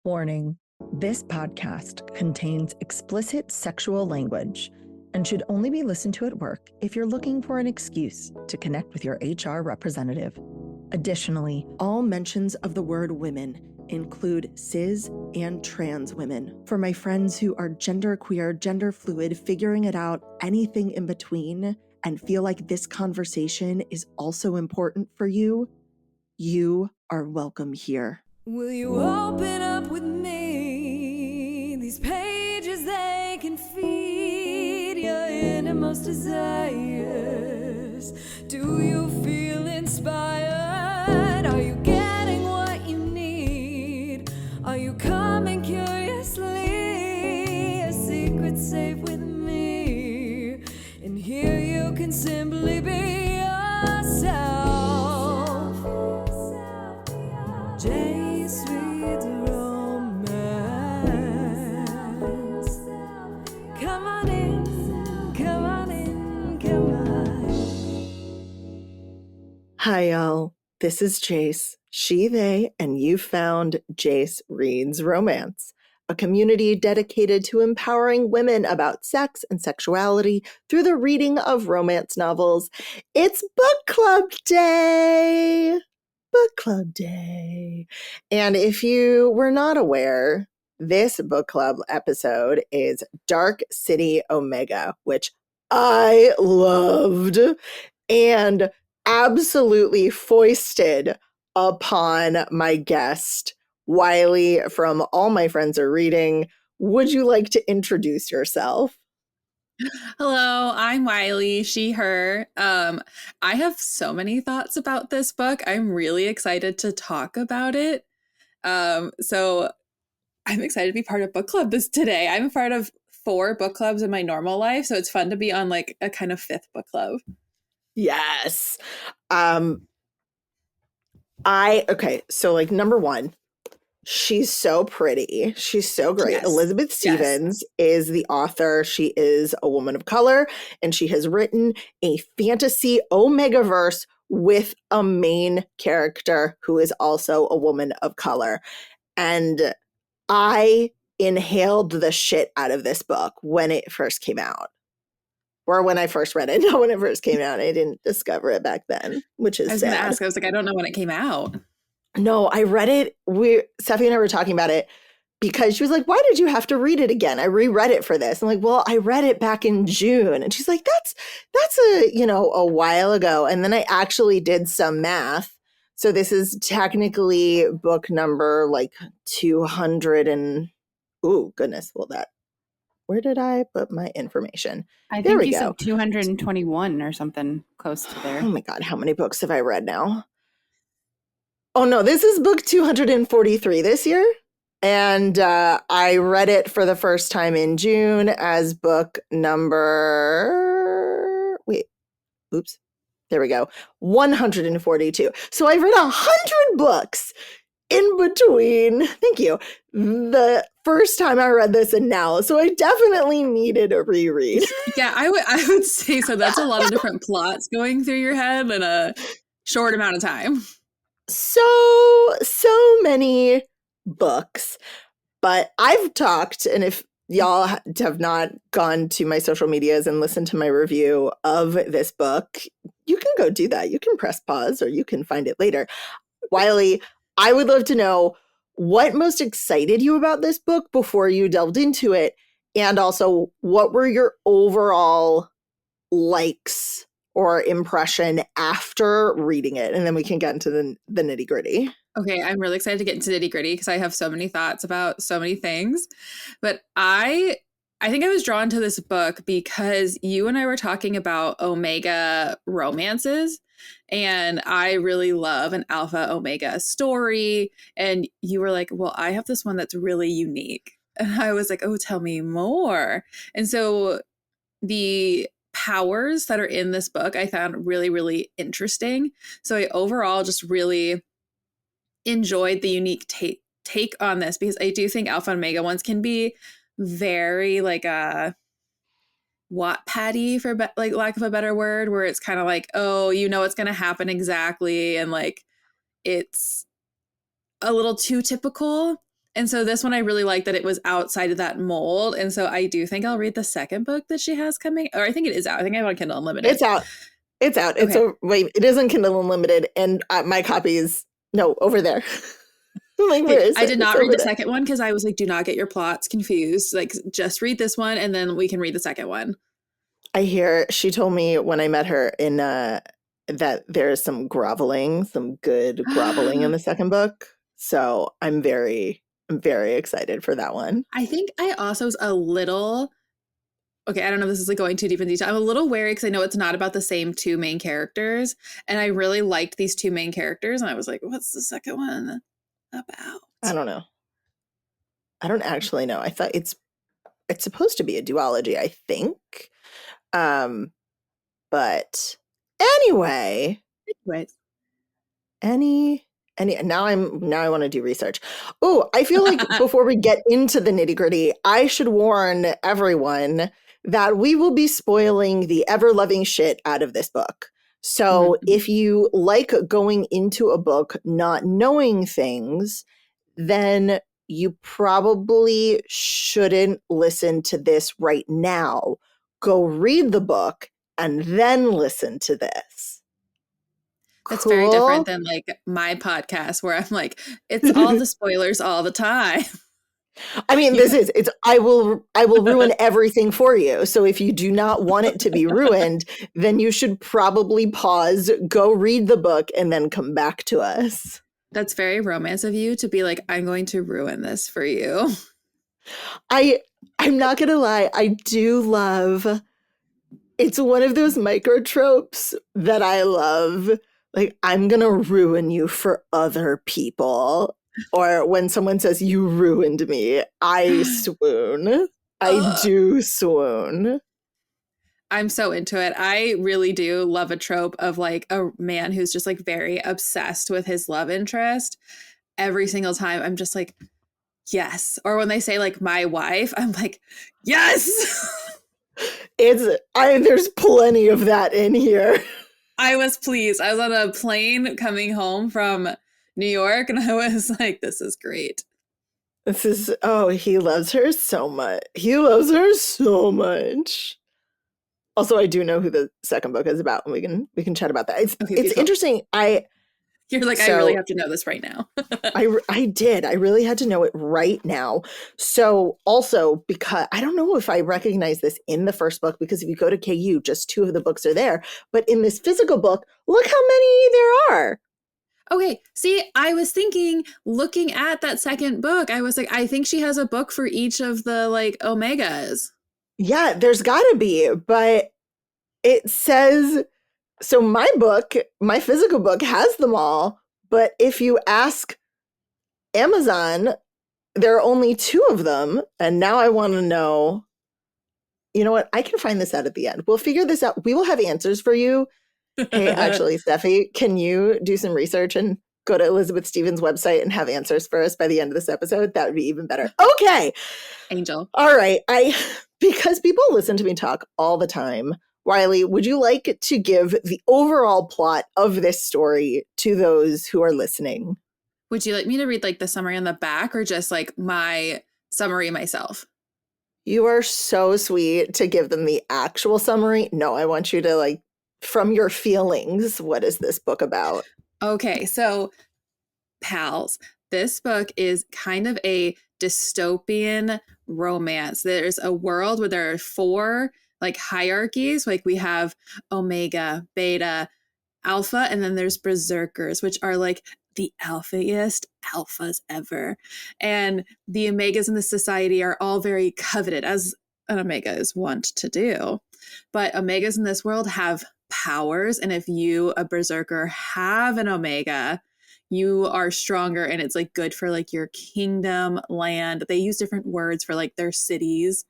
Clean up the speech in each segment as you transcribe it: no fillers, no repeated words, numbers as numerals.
Warning, this podcast contains explicit sexual language and should only be listened to at work if you're looking for an excuse to connect with your HR representative. Additionally, all mentions of the word women include cis and trans women. For my friends who are genderqueer, gender fluid, figuring it out, anything in between, and feel like this conversation is also important for you, you are welcome here. Will you open up with me? These pages, they can feed your innermost desires. Do you feel inspired? Are you getting what you need? Are you coming curiously? A secret safe with me. And here you can simply be yourself. Sweet romance. Come on in, come on in, come on. Hi, y'all. This is Jace, she, they, and you found Jace Reads Romance, a community dedicated to empowering women about sex and sexuality through the reading of romance novels. It's book club day! Book club day. And if you were not aware, this book club episode is Dark City Omega, which I loved and absolutely foisted upon my guest, Wylie from All My Friends Are Reading. Would you like to introduce yourself? Hello, I'm Wylie, she, her. I have so many thoughts about this book. I'm really excited to talk about it. So I'm excited to be part of book club today. I'm a part of 4 book clubs in my normal life, so it's fun to be on like a kind of 5th book club. Yes. So like number 1, she's so pretty. She's so great. Yes. Elizabeth Stevens is the author. She is a woman of color, and she has written a fantasy Omegaverse with a main character who is also a woman of color. And I inhaled the shit out of this book when it first came out. Or when I first read it. Not when it first came out. I didn't discover it back then, which is sad. I was going to ask. I was like, I don't know when it came out. No, I read it. Steffi and I were talking about it because she was like, why did you have to read it again? I reread it for this. I'm like, well, I read it back in June. And she's like, that's a while ago. And then I actually did some math. So this is technically book number like 200 and, oh goodness, where did I put my information? I think you said 221 or something close to there. Oh my God, how many books have I read now? Oh no, this is book 243 this year. And I read it for the first time in June as book number, 142. So I've read 100 books in between, thank you, the first time I read this and now. So I definitely needed a reread. Yeah, I would say so. That's a lot of different plots going through your head in a short amount of time. So many books, but I've talked, and if y'all have not gone to my social medias and listened to my review of this book, you can go do that. You can press pause or you can find it later. Wylie, I would love to know what most excited you about this book before you delved into it, and also what were your overall likes or impression after reading it, and then we can get into the nitty gritty. Okay, I'm really excited to get into nitty gritty because I have so many thoughts about so many things. But I think I was drawn to this book because you and I were talking about Omega romances, and I really love an Alpha Omega story. And you were like, well, I have this one that's really unique. And I was like, oh, tell me more. And so the powers that are in this book I found really, really interesting. So I overall just really enjoyed the unique take on this, because I do think Alpha and Omega ones can be very like a Wattpad-y, for like lack of a better word, where it's kind of like, oh, you know what's going to happen exactly, and like it's a little too typical. And so this one, I really like that it was outside of that mold. And so I do think I'll read the second book that she has coming. Or I think it is out. I think I have it on Kindle Unlimited. It's out. It's out. It's Okay. wait, it isn't Kindle Unlimited, and my copy is over there. Like, where is I it? did not It's read the over there. second one because I was like, do not get your plots confused. Like, just read this one and then we can read the second one. I hear she told me when I met her in that there's some good groveling in the second book. So I'm very excited for that one. I think I also was a little, okay, I don't know if this is like going too deep in detail. I'm a little wary because I know it's not about the same two main characters. And I really liked these two main characters. And I was like, what's the second one about? I don't know. I don't actually know. I thought it's supposed to be a duology, I think. But anyway, Wait. now I want to do research. Oh, I feel like before we get into the nitty-gritty, I should warn everyone that we will be spoiling the ever-loving shit out of this book. So if you like going into a book not knowing things, then you probably shouldn't listen to this right now. Go read the book and then listen to this. That's Cool? very different than like my podcast where I'm like, it's all the spoilers all the time. I mean, I will ruin everything for you. So if you do not want it to be ruined, then you should probably pause, go read the book, and then come back to us. That's very romance of you to be like, I'm going to ruin this for you. I'm not gonna lie, I do love, it's one of those micro tropes that I love. Like, I'm gonna ruin you for other people. Or when someone says, you ruined me, I swoon. I do swoon. I'm so into it. I really do love a trope of like a man who's just like very obsessed with his love interest. Every single time I'm just like, yes. Or when they say like my wife, I'm like, yes. There's plenty of that in here. I was pleased. I was on a plane coming home from New York and I was like, this is great. He loves her so much. He loves her so much. Also, I do know who the second book is about, and we can chat about that. It's interesting. You're like, I really have to know this right now. I did. I really had to know it right now. So also, because I don't know if I recognize this in the first book, because if you go to KU, just 2 of the books are there. But in this physical book, look how many there are. Okay, see, I was thinking, looking at that second book, I was like, I think she has a book for each of the like Omegas. Yeah, there's gotta be, but it says, so my physical book has them all, but if you ask Amazon, there are only 2 of them, and now I want to know, you know what, I can find this out at the end. We'll figure this out. We will have answers for you. Hey, actually, Steffi, can you do some research and go to Elizabeth Stevens' website and have answers for us by the end of this episode? That would be even better. Okay. Angel. All right. Because people listen to me talk all the time, Wylie, would you like to give the overall plot of this story to those who are listening? Would you like me to read like the summary on the back or just like my summary myself? You are so sweet to give them the actual summary. No, I want you to like, from your feelings, what is this book about? Okay, so pals, this book is kind of a dystopian romance. There's a world where there are 4 like hierarchies. Like we have Omega, Beta, Alpha, and then there's Berserkers, which are like the alphaiest alphas ever. And the Omegas in the society are all very coveted, as an Omega is wont to do. But Omegas in this world have powers, and if you, a Berserker, have an Omega, you are stronger, and it's like good for like your kingdom, land. They use different words for like their cities.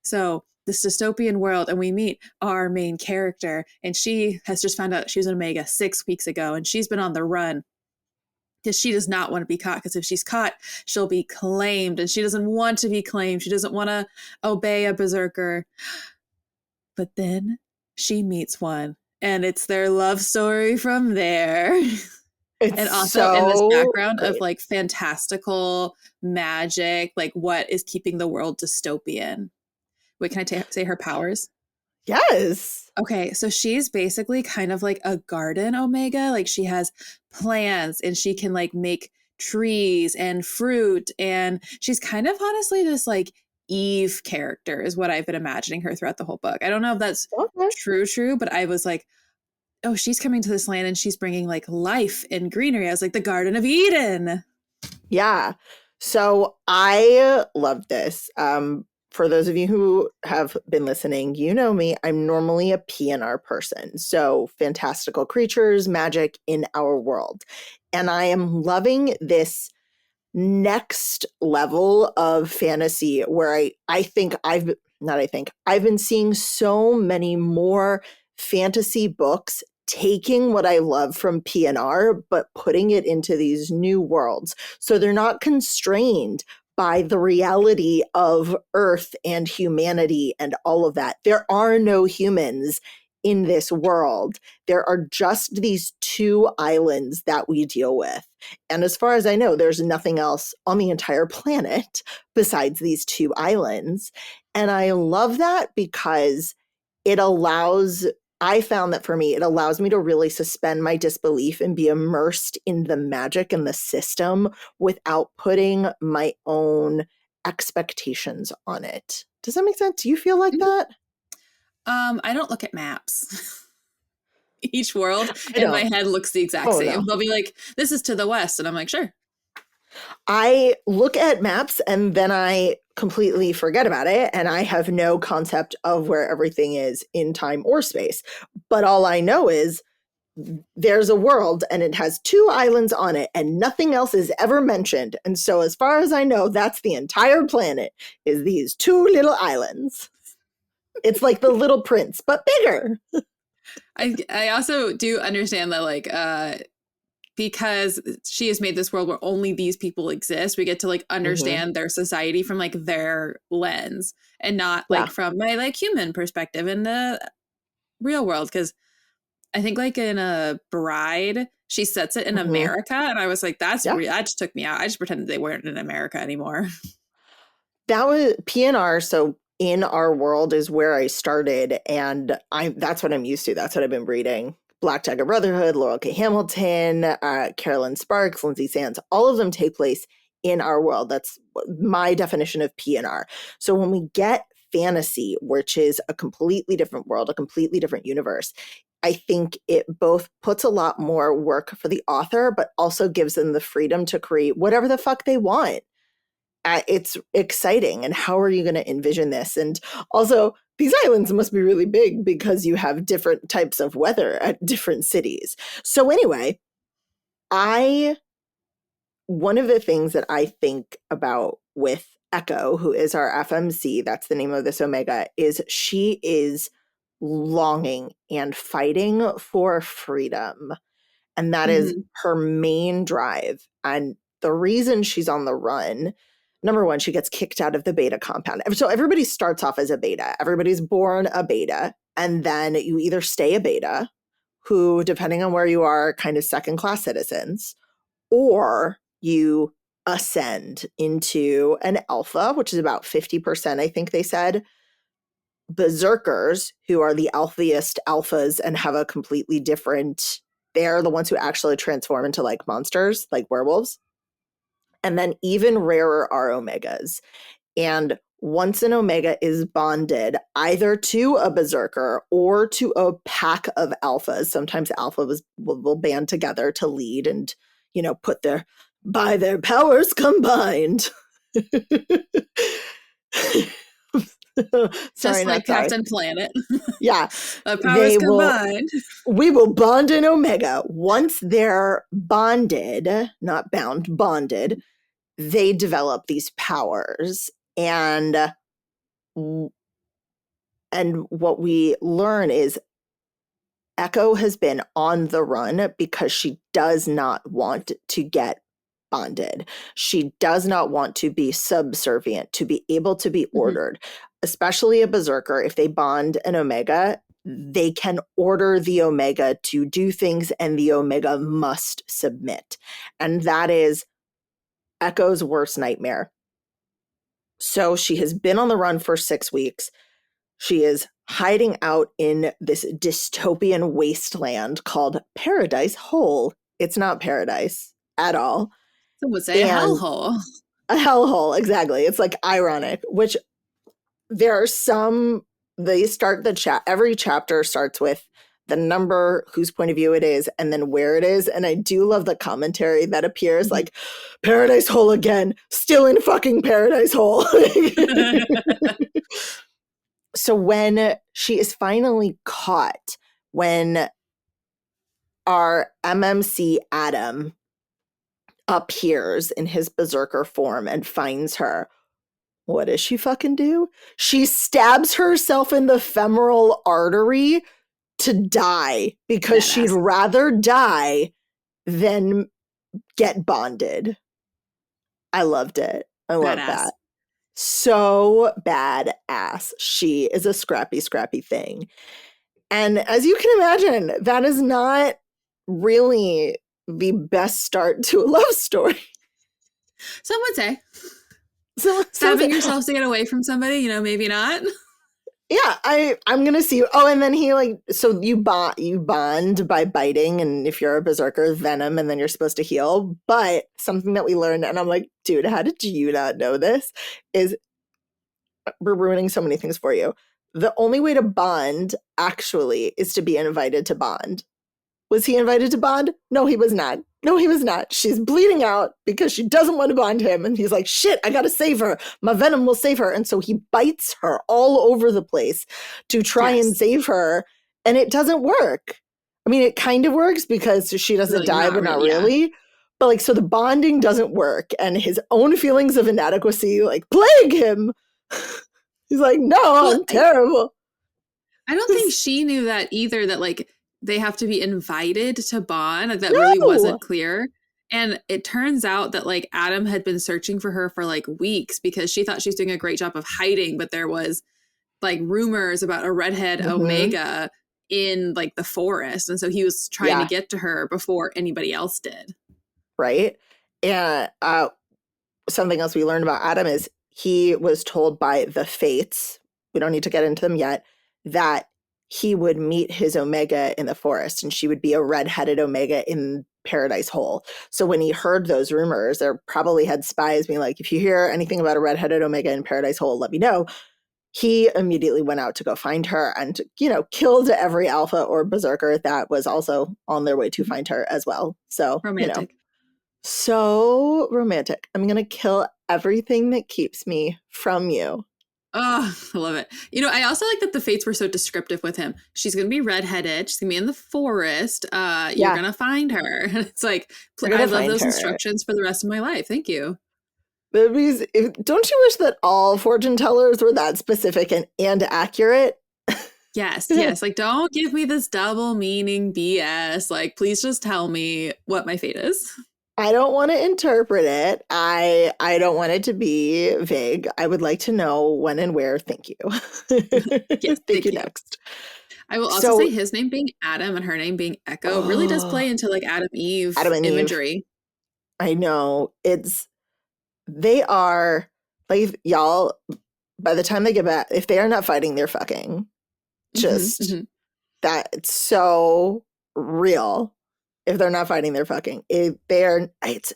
So this dystopian world, and we meet our main character, and she has just found out she was an Omega 6 weeks ago, and she's been on the run because she does not want to be caught, because if she's caught, she'll be claimed, and she doesn't want to be claimed. She doesn't want to obey a Berserker. But then she meets one, and it's their love story from there. It's And also in this so background of great. like fantastical magic, like what is keeping the world dystopian. Wait, can I say her powers? Yes. Okay, so she's basically kind of like a garden omega. Like she has plants and she can like make trees and fruit. And she's kind of honestly this like Eve character, is what I've been imagining her throughout the whole book. I don't know if that's Okay. true, but I was like, oh, she's coming to this land and she's bringing like life and greenery. I was like, the Garden of Eden. Yeah. So I love this. For those of you who have been listening, you know me. I'm normally a PNR person. So fantastical creatures, magic in our world. And I am loving this next level of fantasy where I've been seeing so many more fantasy books taking what I love from PNR but putting it into these new worlds. So they're not constrained by the reality of Earth and humanity and all of that. There are no humans in this world. There are just these two islands that we deal with. And as far as I know, there's nothing else on the entire planet besides these two islands. And I love that because I found that for me, it allows me to really suspend my disbelief and be immersed in the magic and the system without putting my own expectations on it. Does that make sense? Do you feel like that? I don't look at maps. Each world I in my don't. head looks the exact Oh, same. no. They'll be like, this is to the west. And I'm like, sure. I look at maps and then I completely forget about it. And I have no concept of where everything is in time or space. But all I know is there's a world and it has two islands on it and nothing else is ever mentioned. And so as far as I know, that's the entire planet, is these two little islands. It's like the Little Prince, but bigger. I also do understand that like because she has made this world where only these people exist, we get to like understand their society from like their lens and not Yeah. like from my like human perspective in the real world. Because I think like in a Bride, she sets it in America, and I was like, that's Yeah. that just took me out. I just pretended they weren't in America anymore. That was PNR. So in our world is where I started, and that's what I'm used to. That's what I've been reading. Black Dagger Brotherhood, Laurel K. Hamilton, Carolyn Sparks, Lindsay Sands, all of them take place in our world. That's my definition of PNR. So when we get fantasy, which is a completely different world, a completely different universe, I think it both puts a lot more work for the author, but also gives them the freedom to create whatever the fuck they want. It's exciting. And how are you going to envision this? And also, these islands must be really big because you have different types of weather at different cities. So anyway, one of the things that I think about with Echo, who is our FMC, that's the name of this Omega, is she is longing and fighting for freedom. And that is her main drive. And the reason she's on the run, number one, she gets kicked out of the beta compound. So everybody starts off as a beta. Everybody's born a beta. And then you either stay a beta, who, depending on where you are, kind of second-class citizens, or you ascend into an alpha, which is about 50%, I think they said. Berserkers, who are the alphiest alphas and have a completely different, they're the ones who actually transform into like monsters, like werewolves. And then even rarer are omegas. And once an omega is bonded either to a berserker or to a pack of alphas, sometimes alphas will band together to lead and, put by their powers combined. Just like Captain Planet. Yeah. Powers combined. We will bond an omega. Once they're bonded, not bound, bonded, they develop these powers. And what we learn is Echo has been on the run because she does not want to get bonded. She does not want to be subservient, to be able to be ordered, especially a berserker. If they bond an omega, they can order the Omega to do things and the Omega must submit. And that is Echo's worst nightmare. So she has been on the run for 6 weeks. She is hiding out in this dystopian wasteland called Paradise Hole. It's not paradise at all. Some would say a hellhole. A hellhole, exactly. It's like ironic, which there are some, they start every chapter starts with the number, whose point of view it is, and then where it is. And I do love the commentary that appears like, Paradise Hole again, still in fucking Paradise Hole. So when she is finally caught, when our MMC Adam appears in his berserker form and finds her, what does she fucking do? She stabs herself in the femoral artery to die because she'd rather die than get bonded. I loved it. I love that. So badass. She is a scrappy, scrappy thing. And as you can imagine, that is not really the best start to a love story. Some would say. Stabbing yourself to get away from somebody, maybe not. Yeah, I'm gonna see. Oh, and then he so you bond by biting, and if you're a berserker, venom, and then you're supposed to heal. But something that we learned, and I'm like, dude, how did you not know this? Is we're ruining so many things for you. The only way to bond actually is to be invited to bond. Was he invited to bond? No, he was not. No, he was not. She's bleeding out because she doesn't want to bond him. And he's like, shit, I got to save her. My venom will save her. And so he bites her all over the place to try and save her. And it doesn't work. I mean, it kind of works because she doesn't die, but not really. Yeah. But so the bonding doesn't work. And his own feelings of inadequacy plague him. He's like, no, I'm terrible. I don't think she knew that either, that they have to be invited to bond. That really wasn't clear. And it turns out that Adam had been searching for her for weeks because she thought she was doing a great job of hiding, but there was rumors about a redhead Omega in the forest. And so he was trying to get to her before anybody else did. Right. And something else we learned about Adam is he was told by the Fates, we don't need to get into them yet, that he would meet his Omega in the forest and she would be a red-headed Omega in Paradise Hole. So when he heard those rumors, there probably had spies being like, if you hear anything about a red-headed Omega in Paradise Hole, let me know. He immediately went out to go find her and, killed every alpha or berserker that was also on their way to find her as well. So, romantic. So romantic. I'm going to kill everything that keeps me from you. Oh, I love it. I also like that the Fates were so descriptive with him. She's going to be redheaded. She's going to be in the forest. You're going to find her. And it's I love those instructions for the rest of my life. Thank you. Don't you wish that all fortune tellers were that specific and accurate? Yes. Don't give me this double meaning BS. Please just tell me what my fate is. I don't want to interpret it. I don't want it to be vague. I would like to know when and where. Thank you. Yes, thank you. Next. I will also say his name being Adam and her name being Echo really does play into Adam Eve imagery. Eve. I know. They are y'all, by the time they get back, if they are not fighting, they're fucking. Just that it's so real. If they're not fighting, they're fucking. It's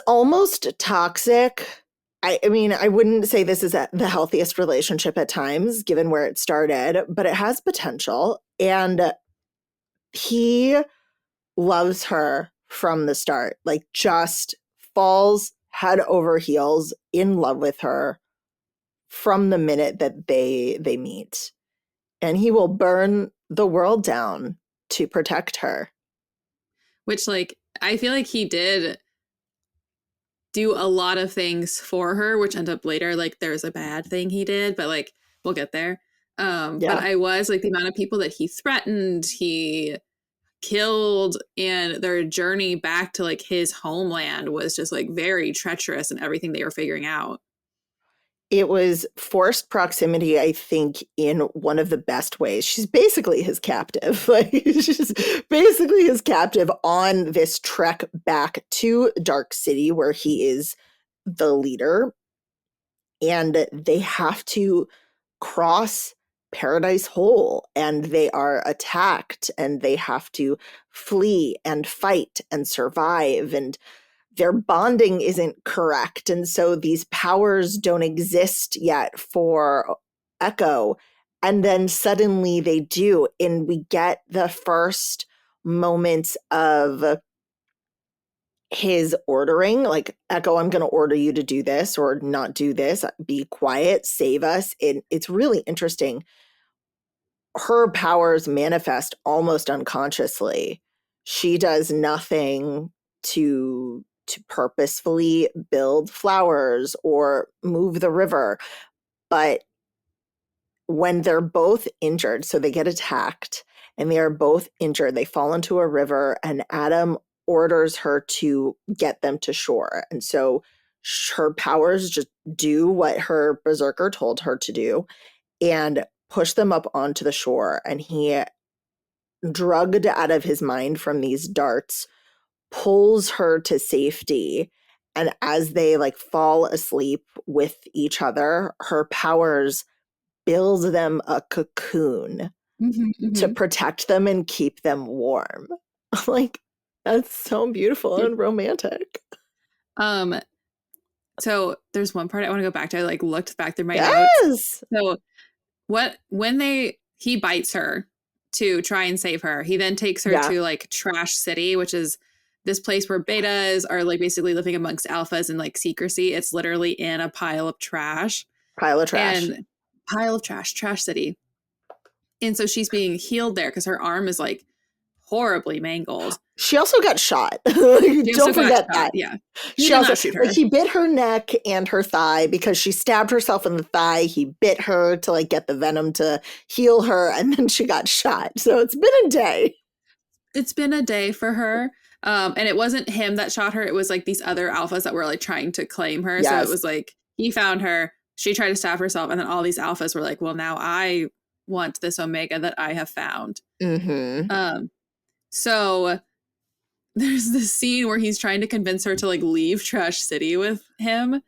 almost toxic. I mean, I wouldn't say this is the healthiest relationship at times, given where it started, but it has potential. And he loves her from the start, just falls head over heels in love with her from the minute that they meet. And he will burn the world down to protect her. Which, I feel like he did do a lot of things for her, which end up later, there's a bad thing he did, but, we'll get there. But I was, the amount of people that he threatened, he killed, and their journey back to, his homeland was just, very treacherous and everything they were figuring out. It was forced proximity, I think, in one of the best ways. She's basically his captive. Like, she's basically his captive on this trek back to Dark City, where he is the leader. And they have to cross Paradise Hole, and they are attacked, and they have to flee and fight and survive, and their bonding isn't correct, and so these powers don't exist yet for Echo, and then suddenly they do, and we get the first moments of his ordering, like, Echo, I'm going to order you to do this or not do this, be quiet, save us. It's really interesting. Her powers manifest almost unconsciously. She does nothing to purposefully build flowers or move the river. But when they're both injured, so they get attacked and they are both injured, they fall into a river, and Adam orders her to get them to shore. And so her powers just do what her berserker told her to do and push them up onto the shore. And he, drugged out of his mind from these darts, pulls her to safety. And as they like fall asleep with each other, her powers build them a cocoon to protect them and keep them warm. Like, that's so beautiful and romantic. So there's one part I want to go back to. I like looked back through my Yes. notes. So he bites her to try and save her. He then takes her to like Trash City, which is this place where betas are like basically living amongst alphas in like secrecy. It's literally in a pile of trash. Trash City. And so she's being healed there because her arm is like horribly mangled. She also got shot. Don't forget that. Yeah. She also shoot her. Like, he bit her neck and her thigh because she stabbed herself in the thigh. He bit her to like get the venom to heal her, and then she got shot. So it's been a day. It's been a day for her. And it wasn't him that shot her. It was like these other alphas that were like trying to claim her. Yes. So it was like he found her. She tried to stab herself. And then all these alphas were like, well, now I want this Omega that I have found. So there's this scene where he's trying to convince her to like leave Trash City with him.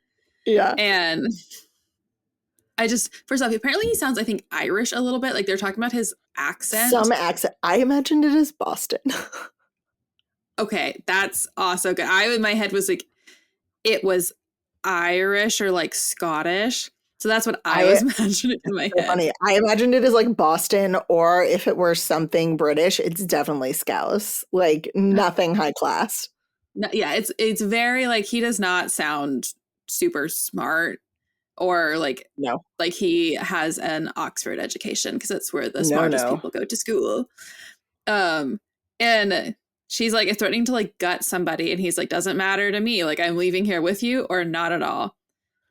Yeah. And I just, first off, apparently he sounds, I think, Irish a little bit. Like they're talking about his accent. Some accent. I imagined it as Boston. Okay, that's also good. In my head was like, it was Irish or like Scottish. So that's what I was imagining in my head. Funny. I imagined it as like Boston, or if it were something British, it's definitely Scouse. Like nothing high class. No, yeah, it's very like he does not sound super smart or like like he has an Oxford education because that's where the smartest people go to school. And she's like threatening to like gut somebody, and he's like, doesn't matter to me. Like I'm leaving here with you or not at all.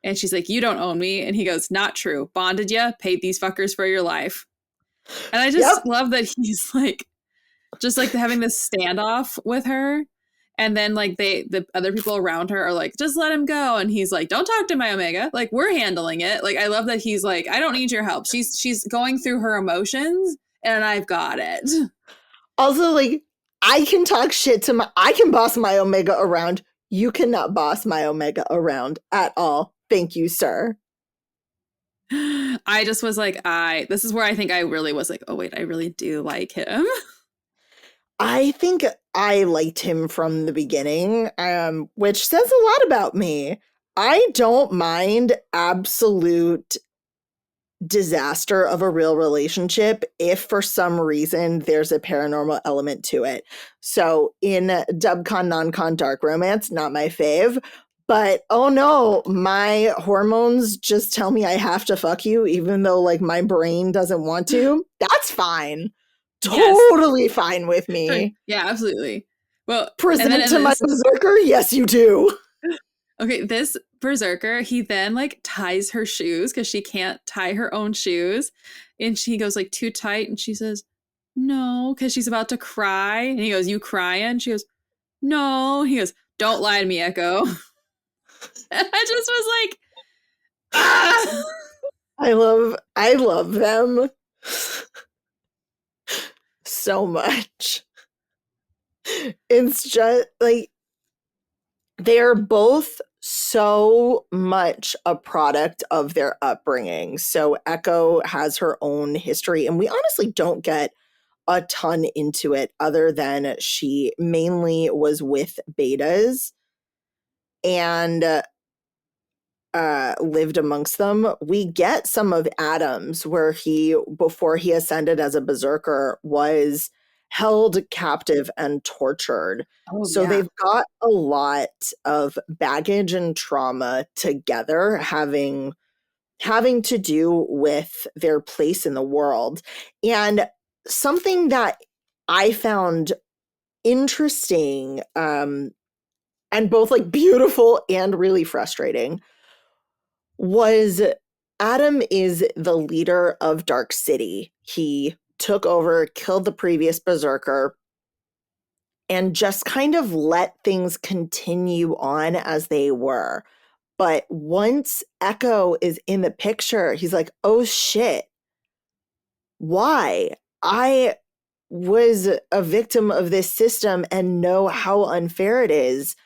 And she's like, you don't own me. And he goes, not true. Bonded ya, paid these fuckers for your life. And I just love that he's like, just like having this standoff with her. And then like the other people around her are like, just let him go. And he's like, don't talk to my Omega. Like we're handling it. Like, I love that he's like, I don't need your help. She's going through her emotions and I've got it. Also, like, I can talk shit to I can boss my Omega around. You cannot boss my Omega around at all. Thank you, sir. I just was like, this is where I think I really was like, oh, wait, I really do like him. I think I liked him from the beginning, which says a lot about me. I don't mind absolute disaster of a real relationship if for some reason there's a paranormal element to it. So in dubcon, non-con, dark romance, not my fave. But, oh no, my hormones just tell me I have to fuck you, even though, like, my brain doesn't want to. That's fine. Totally fine with me. Yeah, absolutely. Well, present to my berserker? Yes, you do. Okay, this berserker, he then, like, ties her shoes because she can't tie her own shoes. And she goes, like, too tight. And she says, no, because she's about to cry. And he goes, you crying? She goes, no. He goes, don't lie to me, Echo. I just was like, I love them so much. It's just like they're both so much a product of their upbringing. So Echo has her own history, and we honestly don't get a ton into it other than she mainly was with betas and lived amongst them. We get some of Adam's where he, before he ascended as a berserker, was held captive and tortured. Oh, So yeah. they've got a lot of baggage and trauma together, having to do with their place in the world. And something that I found interesting, and both like beautiful and really frustrating, was Adam is the leader of Dark City. He took over, killed the previous berserker, and just kind of let things continue on as they were. But once Echo is in the picture, he's like, oh shit, why? I was a victim of this system and know how unfair it is.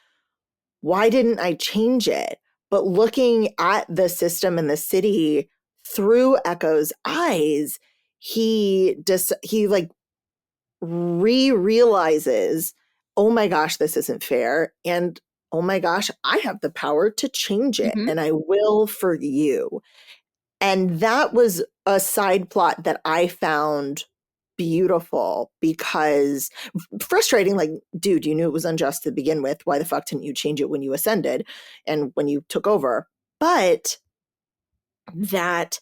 Why didn't I change it? But looking at the system and the city through Echo's eyes, he like realizes, oh my gosh, this isn't fair. And oh my gosh, I have the power to change it Mhm. and I will for you. And that was a side plot that I found beautiful because frustrating, like, dude, you knew it was unjust to begin with. Why the fuck didn't you change it when you ascended and when you took over? But that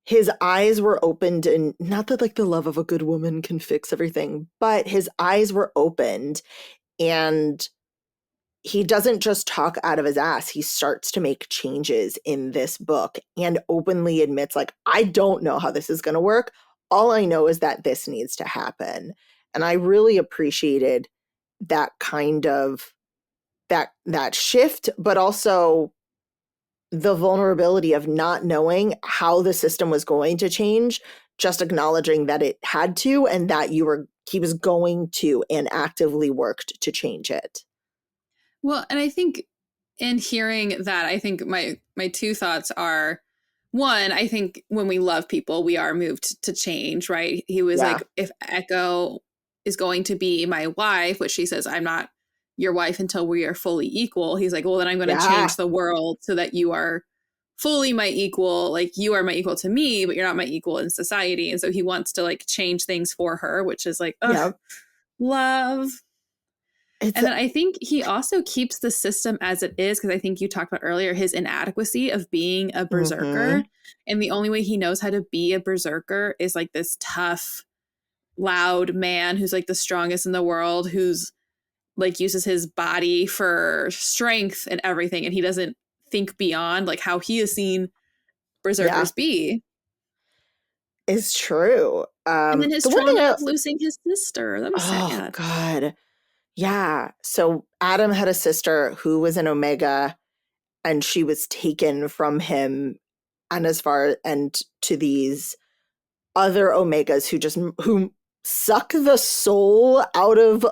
his eyes were opened, and not that like the love of a good woman can fix everything, but his eyes were opened, and he doesn't just talk out of his ass. He starts to make changes in this book and openly admits, like, I don't know how this is going to work. All I know is that this needs to happen. And I really appreciated that kind of that shift, but also the vulnerability of not knowing how the system was going to change, just acknowledging that it had to and that he was going to and actively worked to change it. Well, and I think in hearing that, I think my two thoughts are, one, I think when we love people, we are moved to change, right? He was Yeah. like, if Echo is going to be my wife, which she says, I'm not your wife until we are fully equal. He's like, well, then I'm going to Yeah. change the world so that you are fully my equal. Like, you are my equal to me, but you're not my equal in society. And so he wants to like change things for her, which is like, ugh, Yeah. love. It's And then I think he also keeps the system as it is, because I think you talked about earlier his inadequacy of being a mm-hmm. berserker. And the only way he knows how to be a berserker is like this tough, loud man who's like the strongest in the world, who's like uses his body for strength and everything. And he doesn't think beyond like how he has seen Yeah, berserkers be. it's true. And then his The one thing trauma of losing his sister. That was oh sad. God. Yeah. So Adam had a sister who was an Omega and she was taken from him and as far and to these other Omegas who suck the soul out of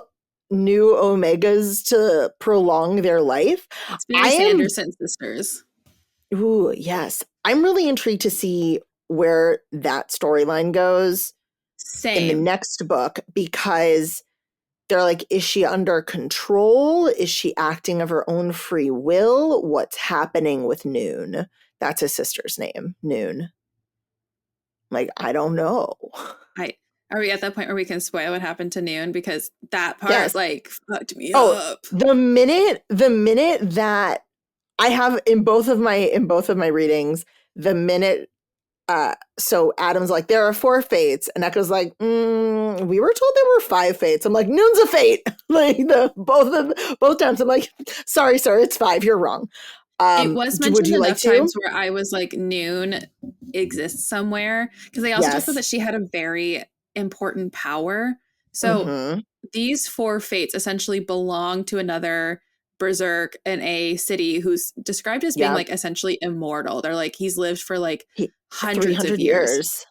new Omegas to prolong their life. It's I very am Sanderson sisters. ooh, yes. I'm really intrigued to see where that storyline goes in the Same. next book because they're like, is she under control? Is she acting of her own free will? What's happening with Noon? That's his sister's name, Noon. Like, I don't know. I Are we at that point where we can spoil what happened to Noon? Because that part Yes. like fucked me Oh, up. the minute that I have in both of my readings, the minute so Adam's like, there are 4 fates, and Echo's like, we were told there were 5 fates. I'm like, Noon's a fate. Like both times I'm like, sorry, sir, it's 5. You're wrong. It was Would mentioned you like enough to? times where I was like, Noon exists somewhere. Because they also talked about Yes. that she had a very important power. So Mm-hmm. these 4 fates essentially belong to another berserk in a city who's described as being Yeah. like essentially immortal. They're like, he's lived for like hundreds of 300 years. years.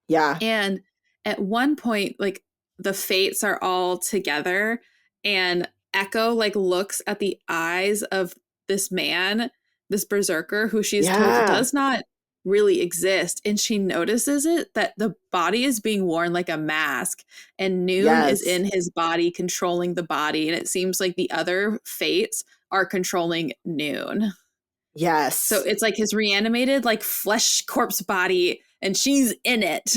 Yeah. And at one point, like the fates are all together and Echo like looks at the eyes of this man, this berserker who she's told Yeah. does not really exist. And she notices it that the body is being worn like a mask and Noon is Yes. in his body controlling the body. And it seems like the other fates are controlling Noon. Yes. So it's like his reanimated like flesh corpse body and she's in it.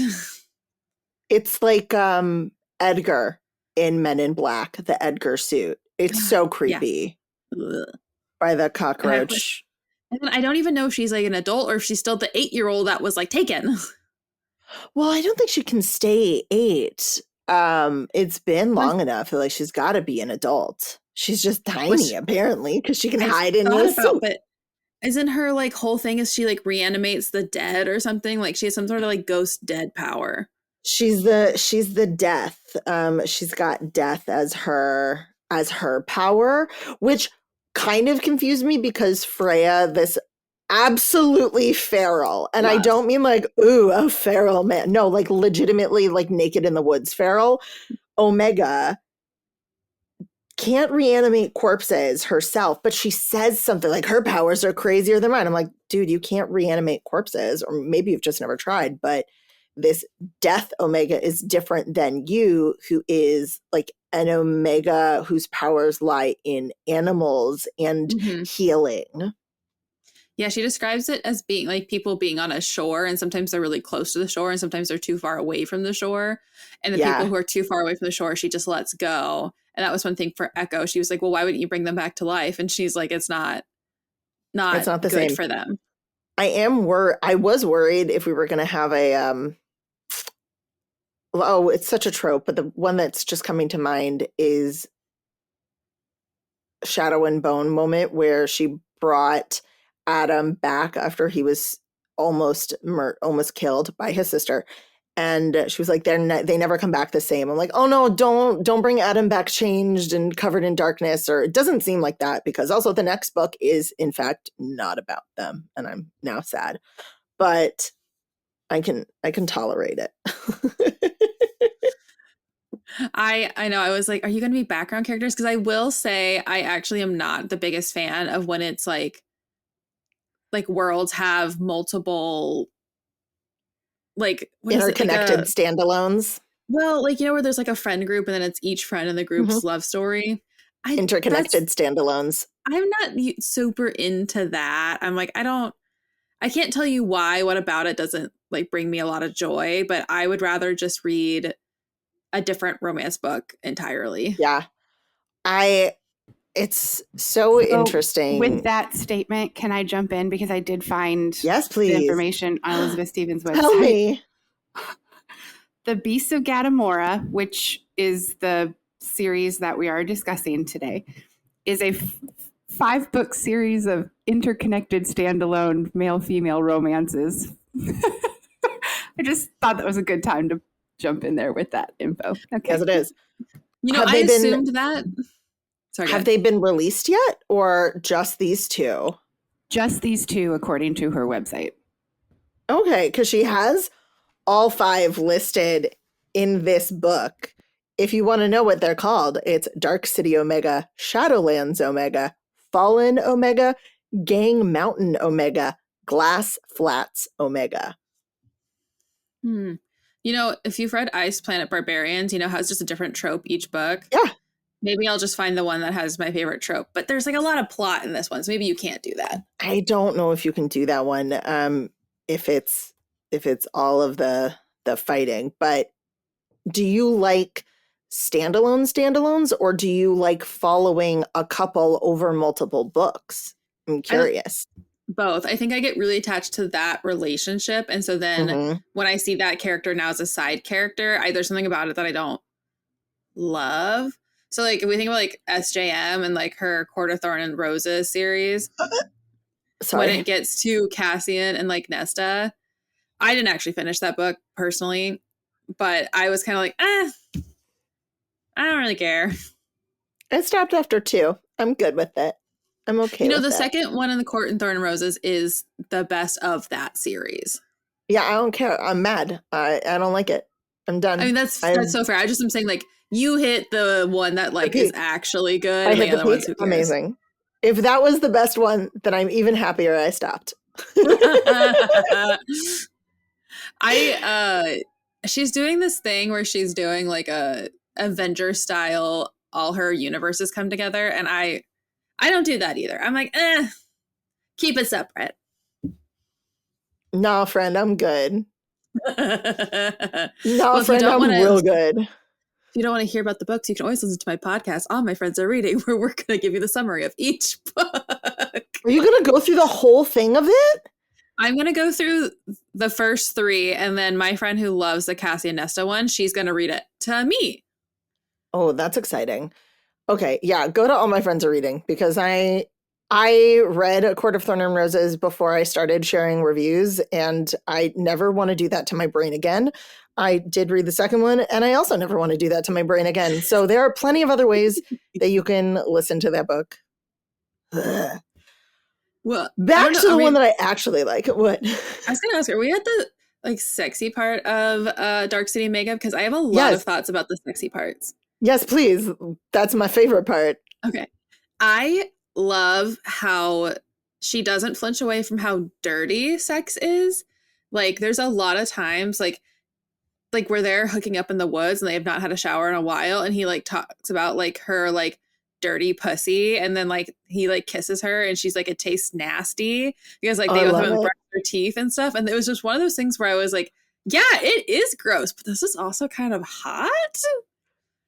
It's like Edgar in Men in Black, the Edgar suit. It's so creepy Ugh. by the And cockroach. I don't even know if she's like an adult or if she's still the 8-year-old that was like taken. Well, I don't think she can stay 8. It's been long enough. Like she's got to be an adult. She's just tiny, apparently, because she can hide in the suit. But isn't her like whole thing is she like reanimates the dead or something? Like she has some sort of like ghost dead power. She's the death. She's got death as her power, which kind of confused me because Freya, this absolutely feral, and I don't mean like, ooh, a feral man. No, like legitimately like naked in the woods feral. Omega can't reanimate corpses herself, but she says something like her powers are crazier than mine. I'm like, dude, you can't reanimate corpses, or maybe you've just never tried, but this death Omega is different than you, who is like an Omega whose powers lie in animals and healing. Yeah, she describes it as being like people being on a shore, and sometimes they're really close to the shore, and sometimes they're too far away from the shore. And the people who are too far away from the shore, she just lets go. And that was one thing for Echo. She was like, well, why wouldn't you bring them back to life? And she's like, it's not the good same for them. I was worried if we were going to have a, oh, it's such a trope, but the one that's just coming to mind is Shadow and Bone moment where she brought Adam back after he was almost killed by his sister, and she was like, they never come back the same. I'm like, oh no, don't bring Adam back changed and covered in darkness. Or it doesn't seem like that, because also the next book is in fact not about them, and I'm now sad, but I can tolerate it. I know. I was like, are you going to be background characters? Because I will say I actually am not the biggest fan of when it's like worlds have multiple like interconnected standalones. Well, like, you know, where there's like a friend group and then it's each friend in the group's love story. Interconnected standalones. I'm not super into that. I'm like, I can't tell you why. What about it doesn't like bring me a lot of joy, but I would rather just read a different romance book entirely. Yeah. It's so interesting. With that statement, can I jump in? Because I did find yes, please. The information on Elizabeth Stevens' website. Tell me. The Beasts of Gadamora, which is the series that we are discussing today, is a 5-book series of interconnected standalone male-female romances. I just thought that was a good time to jump in there with that info. Okay. Yes, it is. You know, I assumed that. Sorry, have they been released yet, or just these 2? Just these 2, according to her website. Okay, because she has all 5 listed in this book. If you want to know what they're called, it's Dark City Omega, Shadowlands Omega, Fallen Omega, Gang Mountain Omega, Glass Flats Omega. You know, if you've read Ice Planet Barbarians, you know how it's just a different trope each book. Yeah. Maybe I'll just find the one that has my favorite trope. But there's like a lot of plot in this one, so maybe you can't do that. I don't know if you can do that one. If it's all of the fighting. But do you like standalones, or do you like following a couple over multiple books? I'm curious. Both. I think I get really attached to that relationship. And so then when I see that character now as a side character, there's something about it that I don't love. So like if we think about like SJM and like her Court of Thorn and Roses series, when it gets to Cassian and like Nesta, I didn't actually finish that book personally, but I was kind of like, I don't really care. I stopped after 2. I'm good with it. I'm okay with The that. second one in the Court and Thorn and Roses is the best of that series. Yeah, I don't care. I'm mad. I don't like it. I'm done. I mean, that's I'm so fair. I just am saying, like, you hit the one that the like is peak. actually good, I and hit the the other ones, peak. who cares? Amazing. If that was the best one, then I'm even happier I stopped. She's doing this thing where she's doing like a Avenger style, all her universes come together, and I don't do that either. I'm like, keep it separate. Nah, friend, I'm good. Nah, Well, if you friend, don't I'm want real to, good. if you don't want to hear about the books, you can always listen to my podcast, All My Friends Are Reading, where we're going to give you the summary of each book. Are you going to go through the whole thing of it? I'm going to go through the first 3, and then my friend who loves the Cassie and Nesta one, she's going to read it to me. Oh, that's exciting. Okay, yeah, go to All My Friends Are Reading, because I read A Court of Thorn and Roses before I started sharing reviews, and I never want to do that to my brain again. I did read the second one, and I also never want to do that to my brain again. So there are plenty of other ways that you can listen to that book. Ugh. Well, Back to the one that I actually like. What? I was gonna ask, are we at the like sexy part of Dark City Makeup? Because I have a lot Yes. of thoughts about the sexy parts. Yes, please. That's my favorite part. Okay. I love how she doesn't flinch away from how dirty sex is. Like, there's a lot of times like where they're hooking up in the woods and they have not had a shower in a while, and he like talks about like her like dirty pussy, and then like he like kisses her and she's like, it tastes nasty, because like they I both love have it. brush their teeth and stuff. And it was just one of those things where I was like, yeah, it is gross, but this is also kind of hot.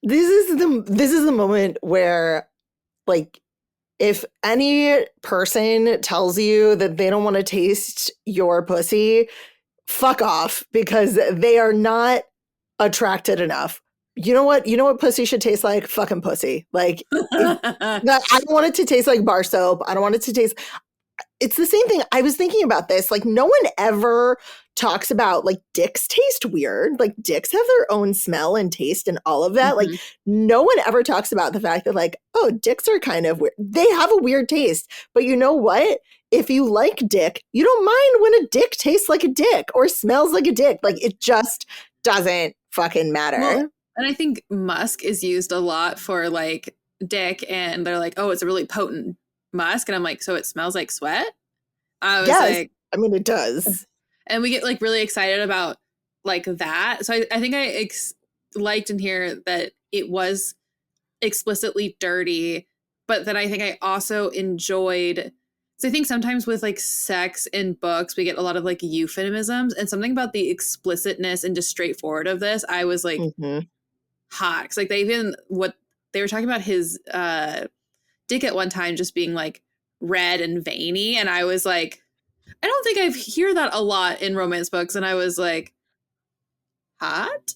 This is the moment where, like, if any person tells you that they don't want to taste your pussy, fuck off, because they are not attracted enough. You know what? You know what pussy should taste like? Fucking pussy. Like, I don't want it to taste like bar soap. I don't want it to taste. It's the same thing. I was thinking about this. Like, no one ever talks about like dicks taste weird. Like, dicks have their own smell and taste and all of that. Mm-hmm. Like, no one ever talks about the fact that, like, oh, dicks are kind of weird. They have a weird taste. But you know what? If you like dick, you don't mind when a dick tastes like a dick or smells like a dick. Like, it just doesn't fucking matter. Well, and I think musk is used a lot for like dick, and they're like, oh, it's a really potent musk, and I'm like, so it smells like sweat? I was like, I mean, it does. And we get like really excited about like that. So I think I liked in here that it was explicitly dirty, but then I think I also enjoyed. So I think sometimes with like sex in books, we get a lot of like euphemisms, and something about the explicitness and just straightforward of this, I was like hot. Cause like they were talking about his dick at one time just being like red and veiny, and I was like, I don't think I hear that a lot in romance books, and I was like, hot?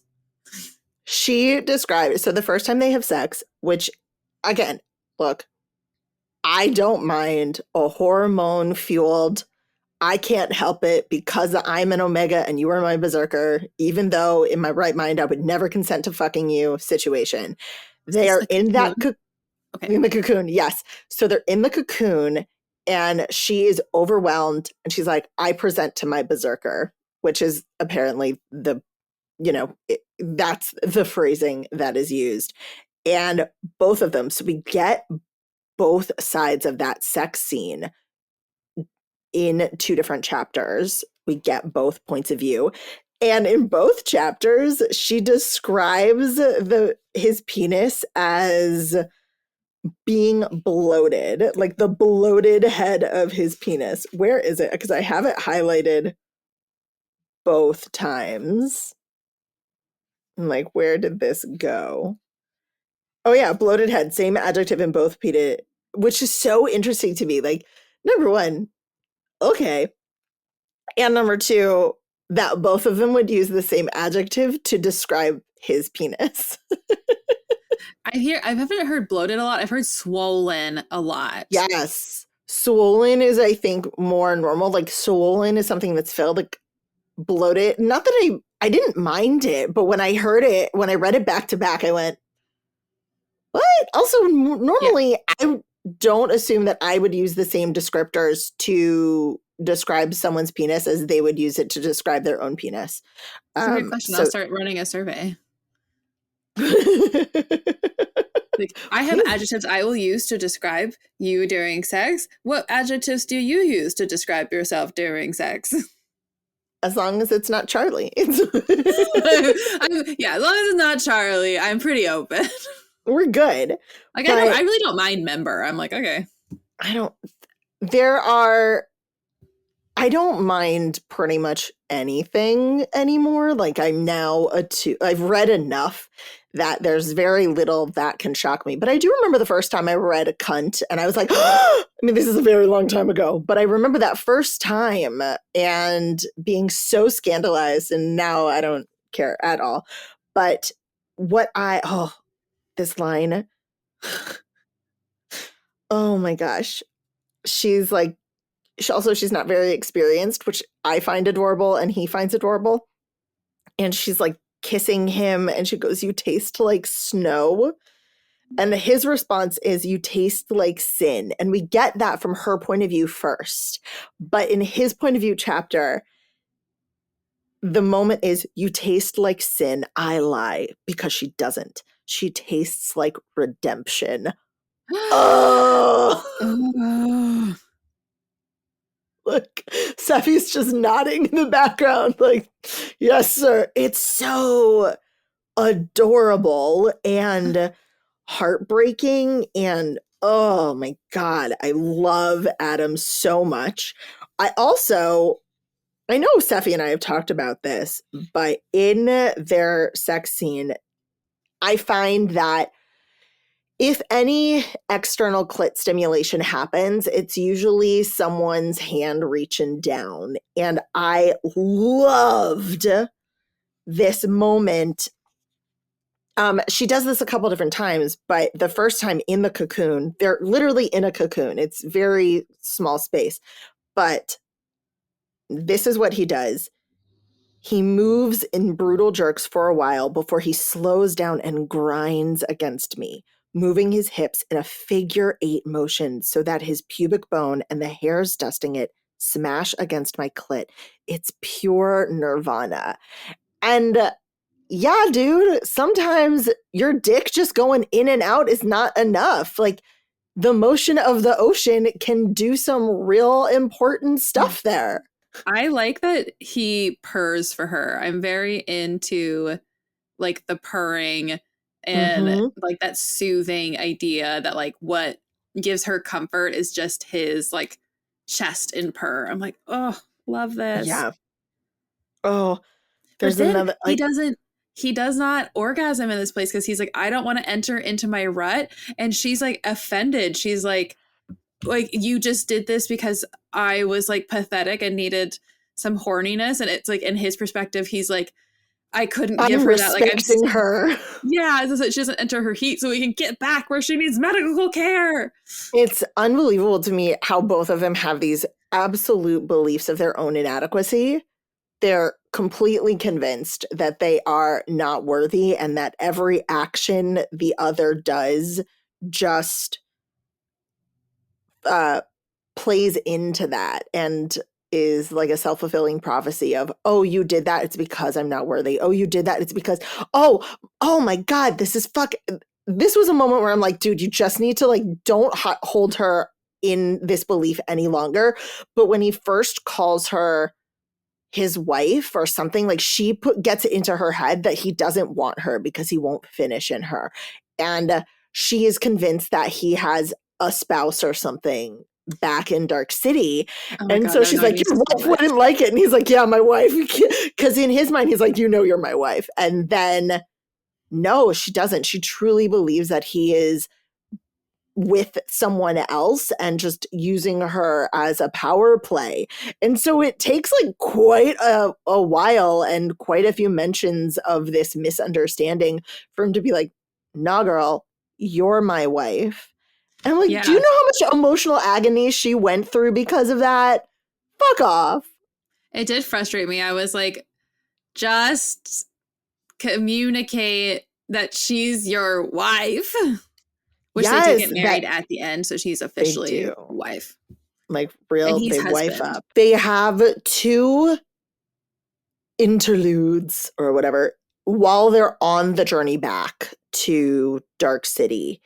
She described, so the first time they have sex, which, again, look, I don't mind a hormone-fueled, I can't help it because I'm an Omega and you are my berserker, even though in my right mind I would never consent to fucking you situation. They are in that in the cocoon, yes. So they're in the cocoon, and she is overwhelmed, and she's like, I present to my berserker, which is apparently that's the phrasing that is used. And both of them, so we get both sides of that sex scene in 2 different chapters. We get both points of view. And in both chapters, she describes his penis as being bloated, like the bloated head of his penis. Where is it? Because I have it highlighted both times. I'm like, where did this go? Oh yeah, bloated head, same adjective in both penis, which is so interesting to me. Like, number one, okay. And number two, that both of them would use the same adjective to describe his penis. I haven't heard bloated a lot. I've heard swollen a lot. Yes. Swollen is, I think, more normal. Like, swollen is something that's filled, like bloated. Not that I didn't mind it, but when I heard it, when I read it back to back, I went, what? Also, normally don't assume that I would use the same descriptors to describe someone's penis as they would use it to describe their own penis. It's a great question. I'll So start running a survey. Like, I have Please. adjectives I will use to describe you during sex. What adjectives do you use to describe yourself during sex? As long as it's not Charlie. Yeah, as long as it's not Charlie, I'm pretty open. We're good. Like, But I really don't mind member. I'm like, okay. I don't mind pretty much anything anymore. Like I'm now I've read enough that there's very little that can shock me. But I do remember the first time I read a cunt and I was like, I mean, this is a very long time ago, but I remember that first time and being so scandalized, and now I don't care at all. But this line, oh my gosh. She's like, she's not very experienced, which I find adorable and he finds adorable. And she's like kissing him and she goes, "You taste like snow." And his response is, "You taste like sin." And we get that from her point of view first. But in his point of view chapter, the moment is, "You taste like sin." I lie, because she doesn't. She tastes like redemption. Oh! Look, Seffi's just nodding in the background, like, yes, sir. It's so adorable and heartbreaking. And oh my God, I love Adam so much. I know Seffi and I have talked about this, but in their sex scene, I find that if any external clit stimulation happens, it's usually someone's hand reaching down. And I loved this moment. She does this a couple different times, but the first time in the cocoon, they're literally in a cocoon. It's very small space. But this is what he does. He moves in brutal jerks for a while before he slows down and grinds against me, moving his hips in a figure 8 motion so that his pubic bone and the hairs dusting it smash against my clit. It's pure nirvana. And yeah, dude, sometimes your dick just going in and out is not enough. Like, the motion of the ocean can do some real important stuff there. I like that he purrs for her. I'm very into like the purring and like that soothing idea that like what gives her comfort is just his like chest and purr. I'm like, oh, love this. Yeah. Oh, there's another. Like, he does not orgasm in this place because he's like, I don't want to enter into my rut. And she's like offended. She's like, you just did this because I was like pathetic and needed some horniness. And it's like, in his perspective, he's like, I couldn't give her that. Like, I'm her. Yeah, so she doesn't enter her heat so we can get back where she needs medical care. It's unbelievable to me how both of them have these absolute beliefs of their own inadequacy. They're completely convinced that they are not worthy and that every action the other does just plays into that and is like a self-fulfilling prophecy of, oh, you did that, it's because I'm not worthy. Oh, you did that, it's because, oh my God, this was a moment where I'm like, dude, you just need to like, don't hold her in this belief any longer. But when he first calls her his wife or something, like she gets it into her head that he doesn't want her because he won't finish in her. And she is convinced that he has a spouse or something back in Dark City. And God, so she's like, your wife wouldn't like it. And he's like, yeah, my wife. Because in his mind, he's like, you know, you're my wife. And then no, she doesn't. She truly believes that he is with someone else and just using her as a power play. And so it takes like quite a while and quite a few mentions of this misunderstanding for him to be like, nah, girl, you're my wife. And I'm like, do you know how much emotional agony she went through because of that? Fuck off. It did frustrate me. I was like, just communicate that she's your wife. Which they do Yes, get married at the end, so she's they officially do. wife. Like And real, he's they wife husband. up. They have 2 interludes or whatever while they're on the journey back to Dark City.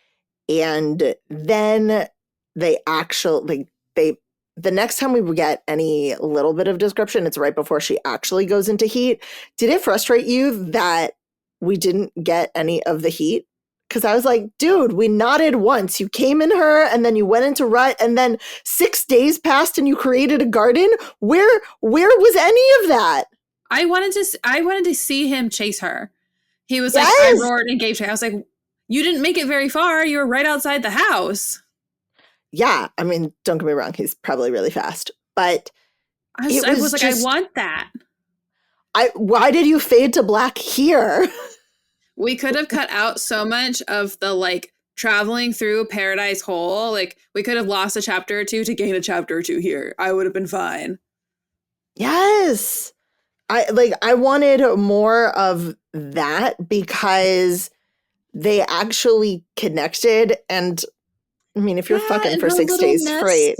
And then they actually, like, the next time we get any little bit of description, it's right before she actually goes into heat. Did it frustrate you that we didn't get any of the heat? Because I was like, dude, we nodded once. You came in her and then you went into rut and then 6 days passed and you created a garden. Where was any of that? I wanted to see him chase her. He was like, I Yes. roared and gave chase. I was like, you didn't make it very far. You were right outside the house. Yeah, I mean, don't get me wrong, he's probably really fast, but I was like, I want that. Why did you fade to black here? We could have cut out so much of the like traveling through Paradise Hole. Like we could have lost a chapter or two to gain a chapter or two here. I would have been fine. Yes. I wanted more of that because they actually connected. And I mean, if you're fucking for 6 days straight.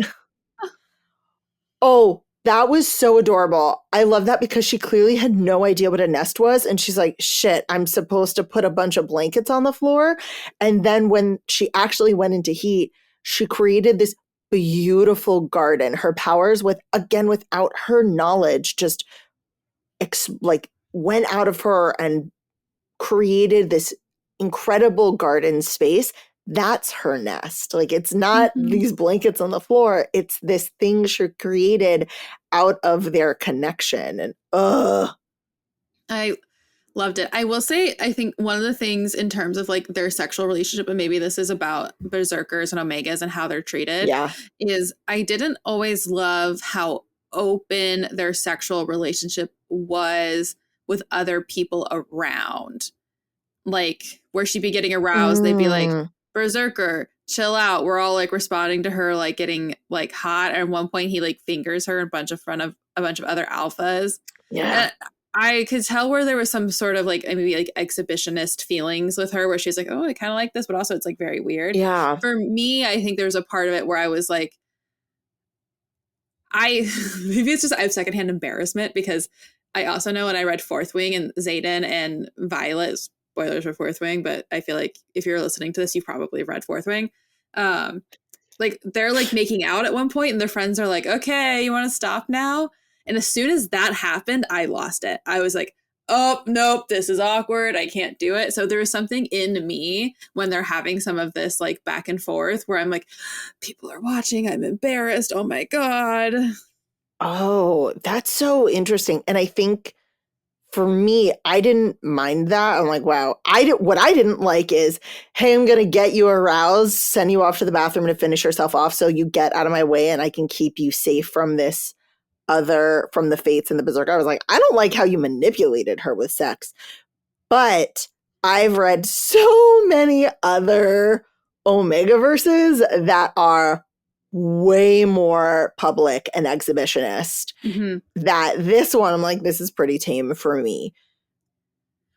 Oh, that was so adorable. I love that because she clearly had no idea what a nest was. And she's like, shit, I'm supposed to put a bunch of blankets on the floor. And then when she actually went into heat, she created this beautiful garden. Her powers without her knowledge, just went out of her and created this incredible garden space. That's her nest. Like, it's not these blankets on the floor. It's this thing she created out of their connection. And I loved it. I will say, I think one of the things in terms of like their sexual relationship, and maybe this is about berserkers and omegas and how they're treated, is I didn't always love how open their sexual relationship was with other people around. Like where she'd be getting aroused, they'd be like, berserker, chill out. We're all like responding to her, like getting like hot. And at one point he like fingers her in front of a bunch of other alphas. yeah. And I could tell where there was some sort of like maybe like exhibitionist feelings with her where she's like, oh, I kind of like this, but also it's like very weird. Yeah. For me, I think there's a part of it where I was like, maybe it's just I have secondhand embarrassment because I also know when I read Fourth Wing and Xaden and Violet, spoilers for Fourth Wing, but I feel like if you're listening to this, you probably read Fourth Wing. Like they're like making out at one point and their friends are like, okay, you want to stop now? And as soon as that happened, I lost it. I was like, oh, nope, this is awkward. I can't do it. So there was something in me when they're having some of this like back and forth where I'm like, people are watching. I'm embarrassed. Oh my God. Oh, that's so interesting. And I think for me, I didn't mind that. I'm like, wow. What I didn't like is, hey, I'm going to get you aroused, send you off to the bathroom to finish yourself off so you get out of my way and I can keep you safe from from the fates and the berserker. I was like, I don't like how you manipulated her with sex. But I've read so many other Omega verses that are way more public and exhibitionist that this one, I'm like, this is pretty tame for me.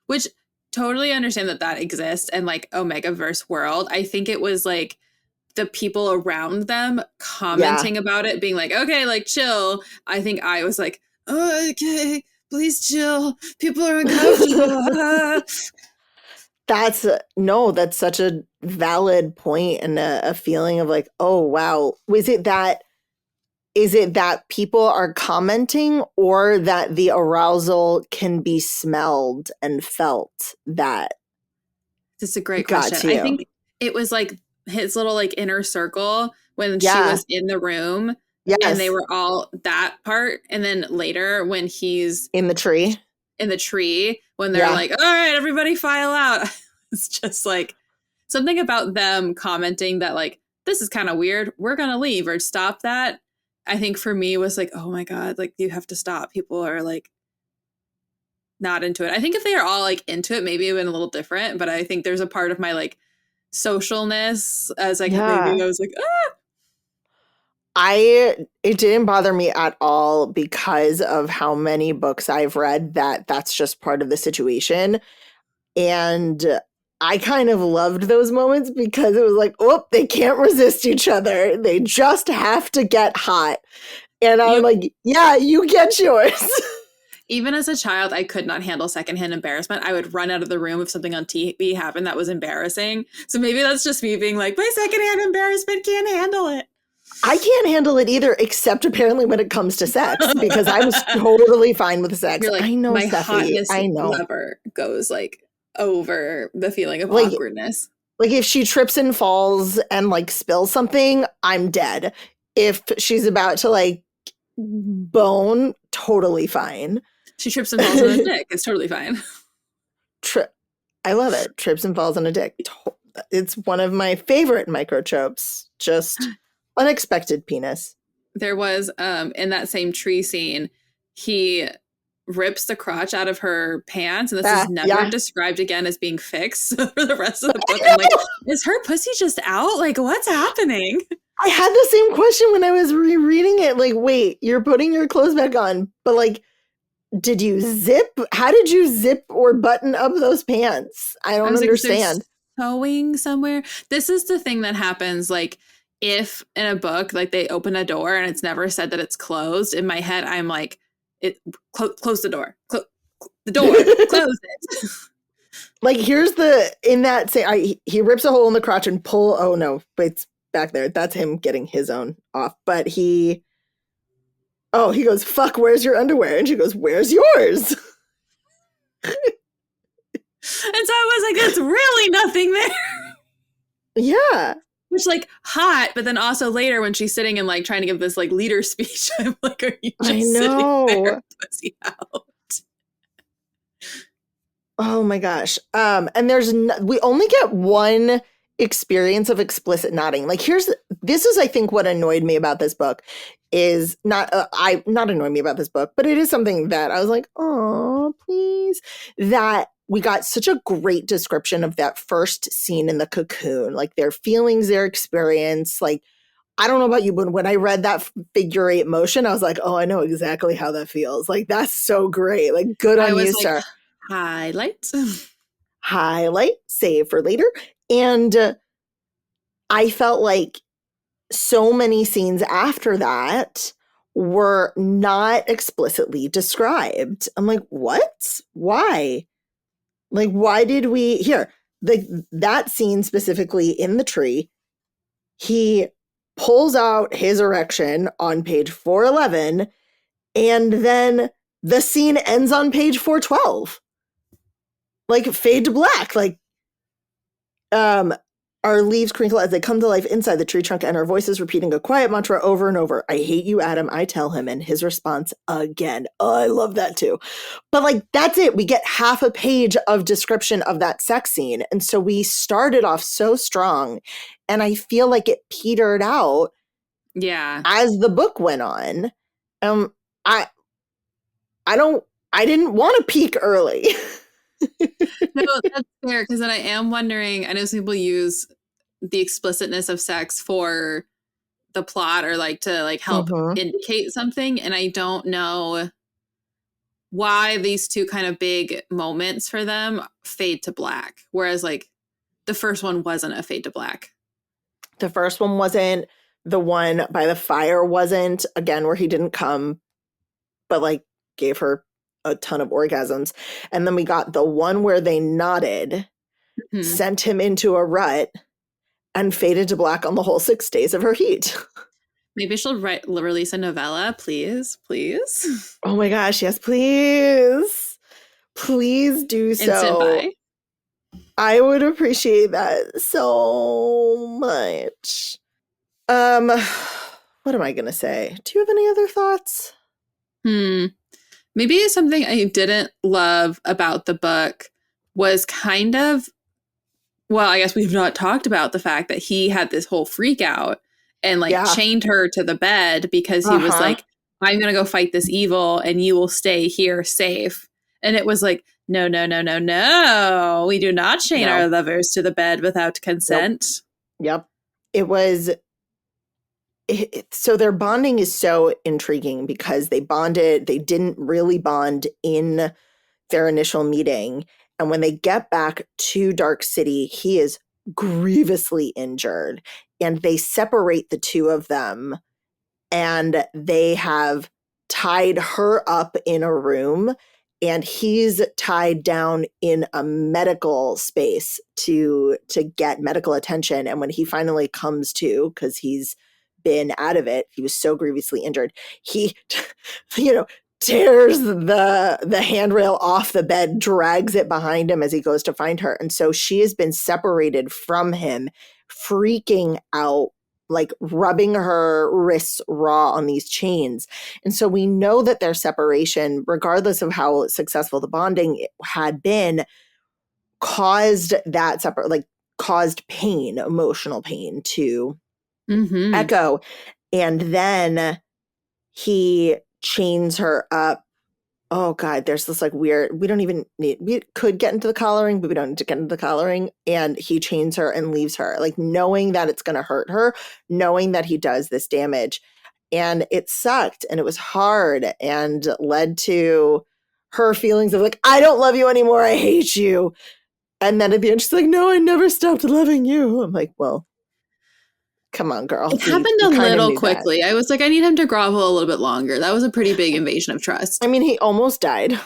Which totally understand that exists and like Omega verse world. I think it was like the people around them commenting about it, being like, okay, like chill. I think I was like, oh, okay, please chill. People are uncomfortable. That's such a valid point and a feeling of like, oh, wow. Is it that people are commenting or that the arousal can be smelled and felt that? That's a great question. I think it was like his little like inner circle when she was in the room. Yes. And they were all that part. And then later when he's in the tree when they're like, all right, everybody file out. It's just like something about them commenting that like, this is kind of weird. We're going to leave or stop that. I think for me was like, oh my God, like you have to stop. People are like not into it. I think if they are all like into it, maybe it would have been a little different. But I think there's a part of my like socialness as like maybe I was like, it didn't bother me at all because of how many books I've read that's just part of the situation. And I kind of loved those moments because it was like, oh, they can't resist each other. They just have to get hot. And I'm You- like, yeah, you get yours. Even as a child, I could not handle secondhand embarrassment. I would run out of the room if something on TV happened that was embarrassing. So maybe that's just me being like, my secondhand embarrassment can't handle it. I can't handle it either, except apparently when it comes to sex, because I'm totally fine with sex. You're like, I know, my Steffi. hotness I know. lever goes like over the feeling of Like- awkwardness. Like if she trips and falls and like spills something, I'm dead. If she's about to like bone, totally fine. She trips and falls on a dick. It's totally fine. I love it. Trips and falls on a dick. It's one of my favorite microtropes. Just unexpected penis. There was in that same tree scene, he rips the crotch out of her pants, and this is never described again as being fixed for the rest of the book. I'm like, is her pussy just out? Like, what's happening? I had the same question when I was rereading it. Like, wait, you're putting your clothes back on, but like, did you zip? How did you zip or button up those pants? I don't understand. Sewing somewhere. This is the thing that happens. Like, if in a book, like they open a door and it's never said that it's closed. In my head, I'm like, close the door. The door. Close it. Like, here's he rips a hole in the crotch and oh no, it's back there. That's him getting his own off. But he goes, fuck, where's your underwear? And she goes, where's yours? And so I was like, there's really nothing there. Yeah. Which, like, hot, but then also later when she's sitting and like trying to give this like leader speech, I'm like, are you just sitting there, pussy out? Oh my gosh. And we only get one experience of explicit nodding. Like, this is, I think, what annoyed me about this book is not annoyed me about this book, but it is something that I was like, oh, please, that we got such a great description of that first scene in the cocoon, like their feelings, their experience. Like, I don't know about you, but when I read that figure 8 motion, I was like, oh, I know exactly how that feels. Like, that's so great. Like, good on you, sir. Highlight, save for later. And I felt like so many scenes after that were not explicitly described. I'm like, what? Why? Like, why did we that scene specifically in the tree, he pulls out his erection on page 411, and then the scene ends on page 412. Like, fade to black. Like, our leaves crinkle as they come to life inside the tree trunk, and our voices repeating a quiet mantra over and over. I hate you, Adam, I tell him, and his response again. Oh, I love that too. But like, that's it. We get half a page of description of that sex scene. And so we started off so strong, and I feel like it petered out as the book went on. I didn't want to peak early. No, that's fair, because then I am wondering, I know some people use the explicitness of sex for the plot or like to like help indicate something, and I don't know why these two kind of big moments for them fade to black, whereas like the first one wasn't a fade to black. The first one wasn't. The one by the fire wasn't. Again, where he didn't come, but like gave her a ton of orgasms. And then we got the one where they nodded, sent him into a rut, and faded to black on the whole 6 days of her heat. Maybe she'll release a novella, please. Oh my gosh, yes, please. Please do so. I would appreciate that so much. What am I gonna say? Do you have any other thoughts? Maybe something I didn't love about the book was kind of, well, I guess we've not talked about the fact that he had this whole freak out and like chained her to the bed because he was like, I'm going to go fight this evil and you will stay here safe. And it was like, no. We do not chain our lovers to the bed without consent. Yep. It was... so their bonding is so intriguing because they didn't really bond in their initial meeting. And when they get back to Dark City, he is grievously injured. And they separate the two of them. And they have tied her up in a room. And he's tied down in a medical space to get medical attention. And when he finally comes to, because he's been out of it, he was so grievously injured, he, tears the handrail off the bed, drags it behind him as he goes to find her. And so she has been separated from him, freaking out, like rubbing her wrists raw on these chains. And so we know that their separation, regardless of how successful the bonding had been, caused pain, emotional pain to Echo. And then he chains her up. Oh God, there's this like weird, we could get into the collaring, but we don't need to get into the collaring. And he chains her and leaves her, like knowing that it's going to hurt her, knowing that he does this damage. And it sucked and it was hard and led to her feelings of like, I don't love you anymore. I hate you. And then at the end, she's like, no, I never stopped loving you. I'm like, well, come on, girl. It happened a little quickly. I was like, I need him to grovel a little bit longer. That was a pretty big invasion of trust. I mean, he almost died.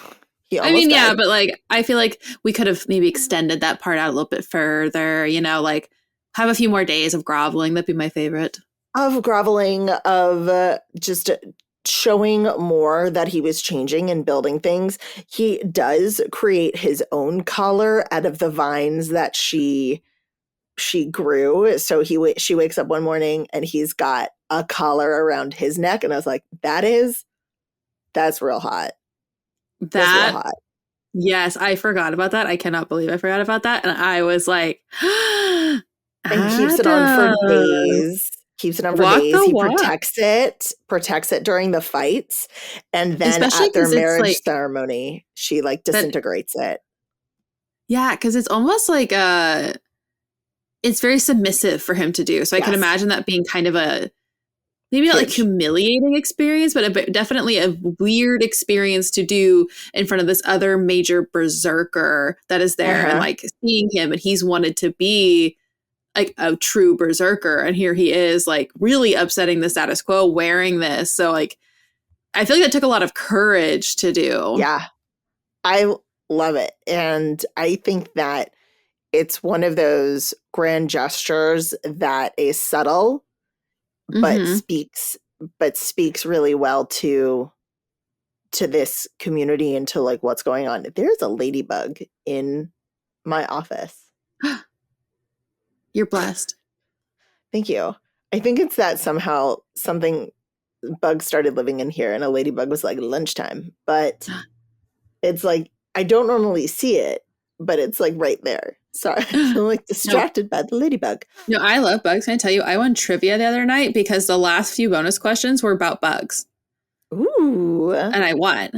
Yeah, but like, I feel like we could have maybe extended that part out a little bit further, like have a few more days of groveling. That'd be my favorite. Of groveling, of just showing more that he was changing and building things. He does create his own collar out of the vines that she grew. So she wakes up one morning and he's got a collar around his neck. And I was like, that's real hot. That's real hot. Yes, I forgot about that. I cannot believe I forgot about that. And I was like, and keeps it on for days. He protects it during the fights. And then especially at their marriage ceremony, she like disintegrates it. Yeah, because it's almost like it's very submissive for him to do. So I can imagine that being kind of a, maybe not like humiliating experience, but definitely a weird experience to do in front of this other major berserker that is there and like seeing him, and he's wanted to be like a true berserker. And here he is like really upsetting the status quo wearing this. So like, I feel like that took a lot of courage to do. Yeah, I love it. And I think that it's one of those grand gestures that is subtle, but speaks really well to this community and to like what's going on. There's a ladybug in my office. You're blessed. Thank you. I think it's that somehow bugs started living in here and a ladybug was like lunchtime, but it's like, I don't normally see it, but it's like right there. Sorry, I feel like distracted by the ladybug. No, I love bugs. Can I tell you, I won trivia the other night because the last few bonus questions were about bugs. Ooh. And I won.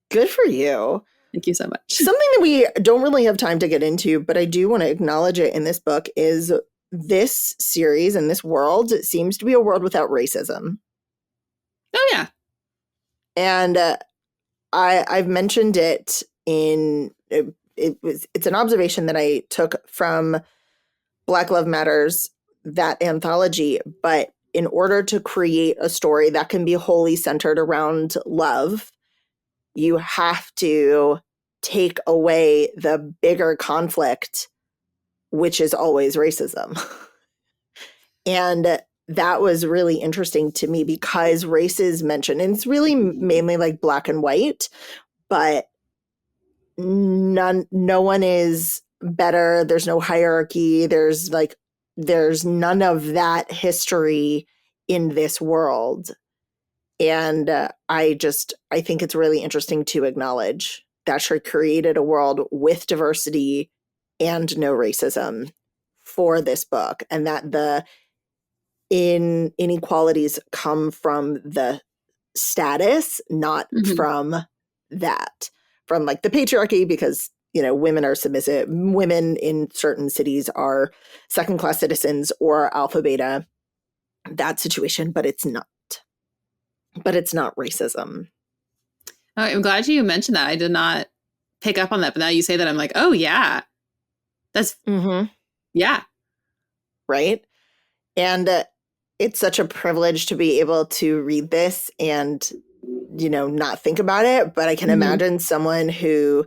Good for you. Thank you so much. Something that we don't really have time to get into, but I do want to acknowledge it in this book, is this series and this world seems to be a world without racism. Oh, yeah. And I've mentioned it in... It's an observation that I took from Black Love Matters, that anthology, but in order to create a story that can be wholly centered around love, you have to take away the bigger conflict, which is always racism. And that was really interesting to me because race is mentioned, and it's really mainly like black and white, but no one is better. There's no hierarchy. There's none of that history in this world. And I think it's really interesting to acknowledge that she created a world with diversity and no racism for this book, and that the inequalities come from the status, not from that. From like the patriarchy, because, women are submissive. Women in certain cities are second-class citizens or alpha beta, that situation, but it's not. But it's not racism. I'm glad you mentioned that. I did not pick up on that. But now you say that, I'm like, oh yeah, that's yeah. Right. And it's such a privilege to be able to read this and, not think about it. But I can imagine someone who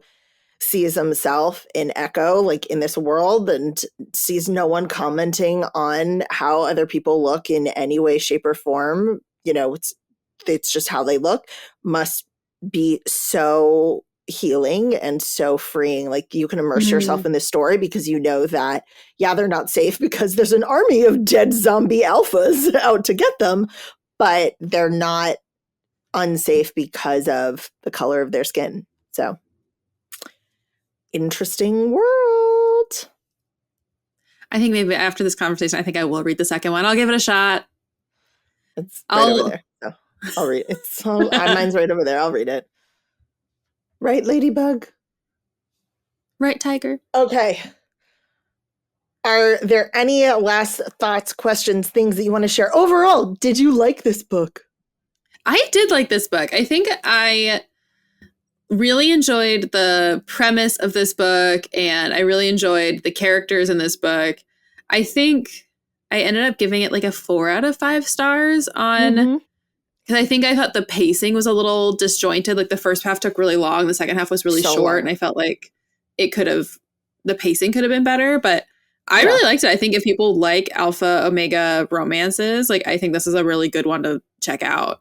sees himself in Echo, like in this world, and sees no one commenting on how other people look in any way, shape, or form. It's just how they look, must be so healing and so freeing. Like, you can immerse yourself in this story because you know that, yeah, they're not safe because there's an army of dead zombie alphas out to get them, but they're not unsafe because of the color of their skin. So, interesting world. I think maybe after this conversation, I think I will read the second one. I'll give it a shot. It's right over there. So I'll read it. So mine's right over there. I'll read it. Right, Ladybug? Right, Tiger? Okay. Are there any last thoughts, questions, things that you want to share? Overall, did you like this book? I did like this book. I think I really enjoyed the premise of this book, and I really enjoyed the characters in this book. I think I ended up giving it like a 4 out of 5 stars on, because I think I thought the pacing was a little disjointed. Like, the first half took really long, the second half was really short, and I felt like the pacing could have been better, but I really liked it. I think if people like Alpha Omega romances, like, I think this is a really good one to check out.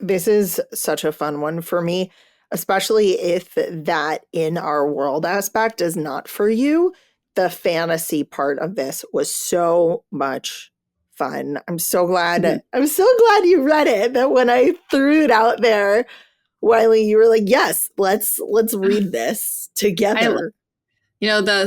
This is such a fun one for me, especially if that in our world aspect is not for you. The fantasy part of this was so much fun. I'm so glad you read it, that when I threw it out there, Wylie, you were like, yes, let's read this together. The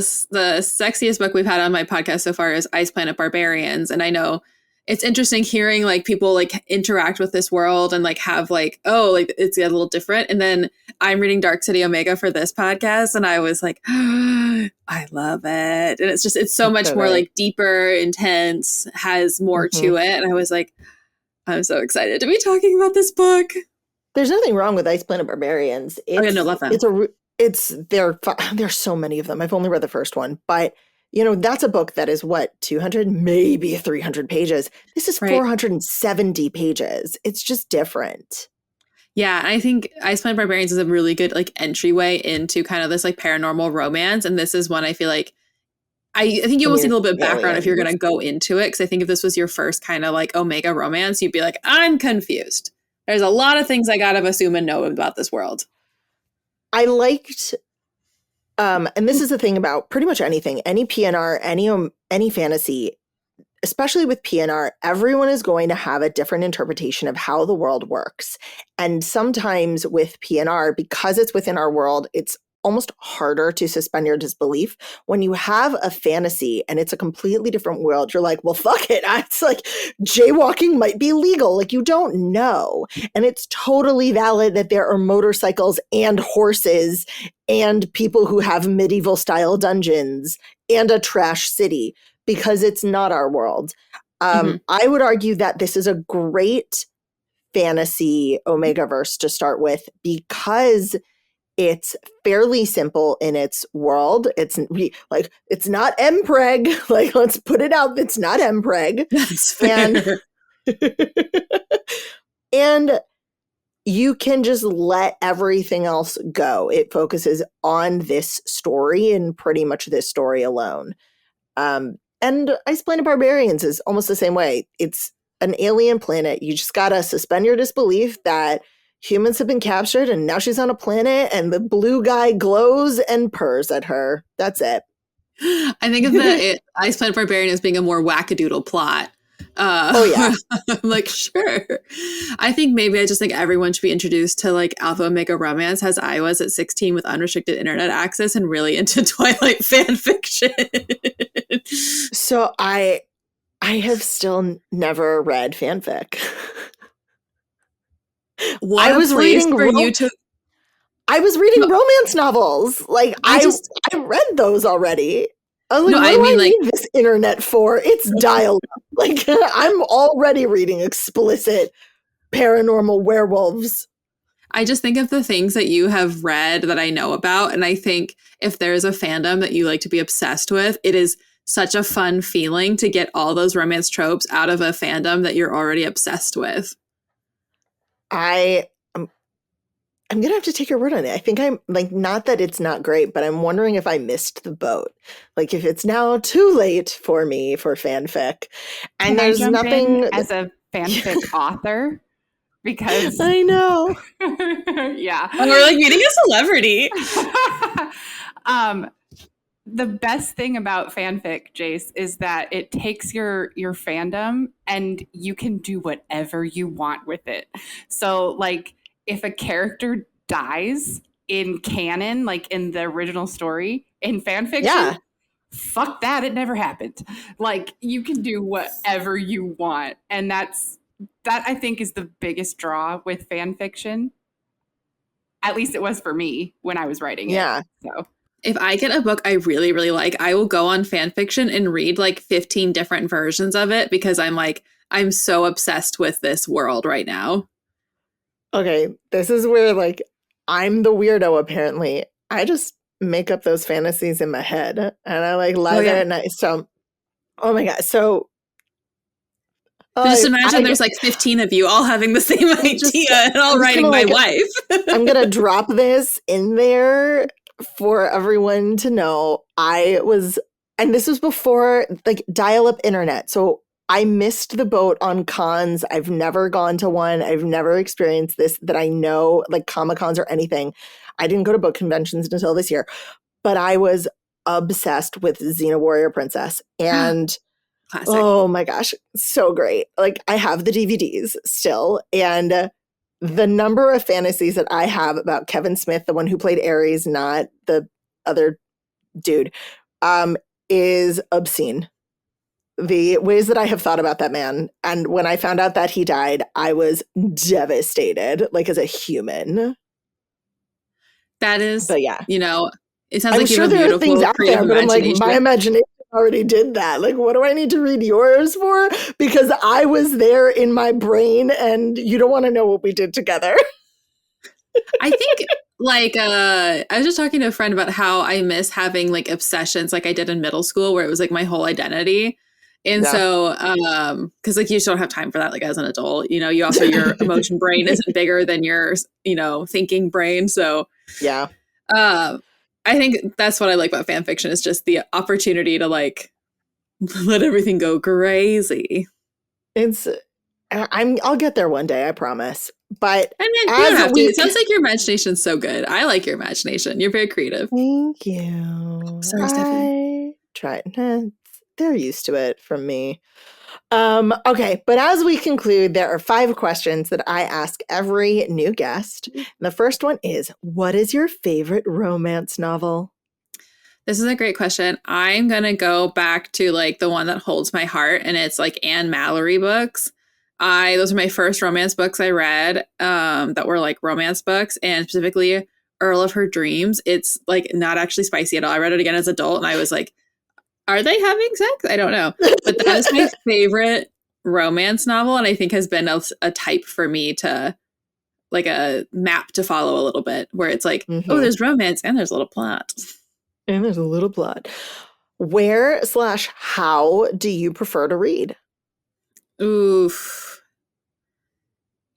sexiest book we've had on my podcast so far is Ice Planet Barbarians. And I know it's interesting hearing like people like interact with this world and like have like, oh, like it's a little different. And then I'm reading Dark City Omega for this podcast, and I was like, oh, I love it. And it's so much more like deeper, intense, has more to it. And I was like, I'm so excited to be talking about this book. There's nothing wrong with Ice Planet Barbarians. Love them. There's so many of them. I've only read the first one, but that's a book that is 200, maybe 300 pages. This is 470 pages. It's just different. Yeah, I think Ice Planet Barbarians is a really good like entryway into kind of this like paranormal romance, and this is one I feel like I think you almost need a little bit of background if you're going to go into it, because I think if this was your first kind of like Omega romance, you'd be like, I'm confused. There's a lot of things I gotta assume and know about this world. I liked. And this is the thing about pretty much anything, any PNR, any fantasy, especially with PNR, everyone is going to have a different interpretation of how the world works. And sometimes with PNR, because it's within our world, it's almost harder to suspend your disbelief. When you have a fantasy and it's a completely different world, you're like, well, fuck it. It's like jaywalking might be legal. Like, you don't know. And it's totally valid that there are motorcycles and horses and people who have medieval style dungeons and a trash city, because it's not our world. I would argue that this is a great fantasy Omegaverse to start with, because it's fairly simple in its world. It's like, it's not MPreg. Like, let's put it out. It's not MPreg. That's fair. And you can just let everything else go. It focuses on this story and pretty much this story alone. And Ice Planet Barbarians is almost the same way. It's an alien planet. You just gotta suspend your disbelief that humans have been captured and now she's on a planet and the blue guy glows and purrs at her. That's it. I think of the Ice Planet Barbarian as being a more wackadoodle plot. Oh yeah. I'm like, sure. I think maybe I just think everyone should be introduced to like Alpha Omega romance as I was at 16 with unrestricted internet access and really into Twilight fan fiction. So I have still never read fanfic. I was reading I was reading romance novels. Like, I read those already. I was like, what do I need this internet for? It's dialed up. Like, I'm already reading explicit paranormal werewolves. I just think of the things that you have read that I know about. And I think if there's a fandom that you like to be obsessed with, it is such a fun feeling to get all those romance tropes out of a fandom that you're already obsessed with. I I'm gonna have to take your word on it. I think I'm like, not that it's not great, but I'm wondering if I missed the boat. Like if it's now too late for me for fanfic, and Can I there's jump in nothing. as a fanfic author? Because, I know. yeah. And we're like meeting a celebrity. um, the best thing about fanfic, Jace, is that it takes your fandom and you can do whatever you want with it. So, like, if a character dies in canon, like in the original story, in fanfiction, Yeah. fuck that, it never happened. Like, you can do whatever you want. And that I think is the biggest draw with fan fiction. At least it was for me when I was writing it. Yeah. So If I get a book I really, really like, I will go on fan fiction and read like 15 different versions of it because I'm so obsessed with this world right now. Okay. This is where like I'm the weirdo. Apparently, I just make up those fantasies in my head, and I like lie there at night. So, oh my god. So, So just I imagine there's like 15 of you all having the same idea and all I'm just writing gonna, my like, wife. I'm gonna drop this in there for everyone to know. And this was before like dial-up internet. So I missed the boat on cons. I've never gone to one. I've never experienced this that I know, like Comic-Cons or anything. I didn't go to book conventions until this year, but I was obsessed with Xena Warrior Princess. And Classic. oh my gosh, so great. Like I have the DVDs still, and the number of fantasies that I have about Kevin Smith, the one who played Ares, not the other dude, is obscene. The ways that I have thought about that man. And when I found out that he died, I was devastated, like as a human. That is, But yeah, it sounds I'm like you sure have a there are things beautiful out creative there, but I'm like, imagination. my imagination already did that. Like, what do I need to read yours for? Because I was there in my brain, and you don't want to know what we did together. I think like I was just talking to a friend about how I miss having like obsessions like I did in middle school where it was like my whole identity. And Yeah. so because like you just don't have time for that like as an adult, you also your emotion brain isn't bigger than your, thinking brain. So Yeah. I think that's what I like about fan fiction is just the opportunity to like let everything go crazy. It's I'll get there one day, I promise. But I mean, you don't as have to. we It sounds like your imagination's so good. I like your imagination. You're very creative. Thank you. Sorry, Stephanie. I try. They're used to it from me. Okay, but as we conclude, there are 5 questions that I ask every new guest. And the first one is, what is your favorite romance novel? This is a great question. I'm going to go back to like the one that holds my heart, and it's like Anne Mallory books. Those are my first romance books I read that were like romance books, and specifically Earl of Her Dreams. It's like not actually spicy at all. I read it again as an adult and I was like, are they having sex? I don't know. But that is my favorite romance novel, and I think has been a type for me to like a map to follow a little bit where it's like, oh, there's romance and there's a little plot. And there's a little plot. Where/how do you prefer to read? Oof.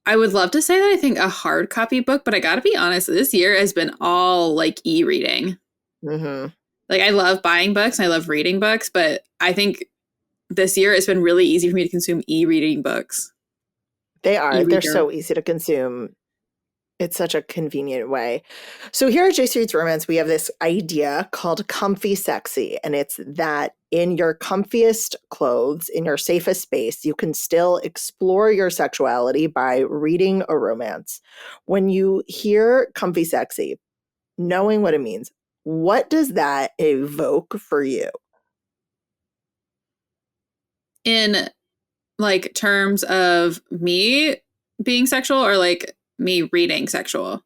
I would love to say that I think a hard copy book, but I got to be honest, this year has been all like e-reading. Mm-hmm. Like I love buying books and I love reading books, but I think this year it's been really easy for me to consume e-reading books. They are. E-reader. They're so easy to consume. It's such a convenient way. So here at Jace Reads Romance, we have this idea called comfy sexy. And it's that in your comfiest clothes, in your safest space, you can still explore your sexuality by reading a romance. When you hear comfy sexy, knowing what it means, what does that evoke for you? In like terms of me being sexual or like me reading sexual?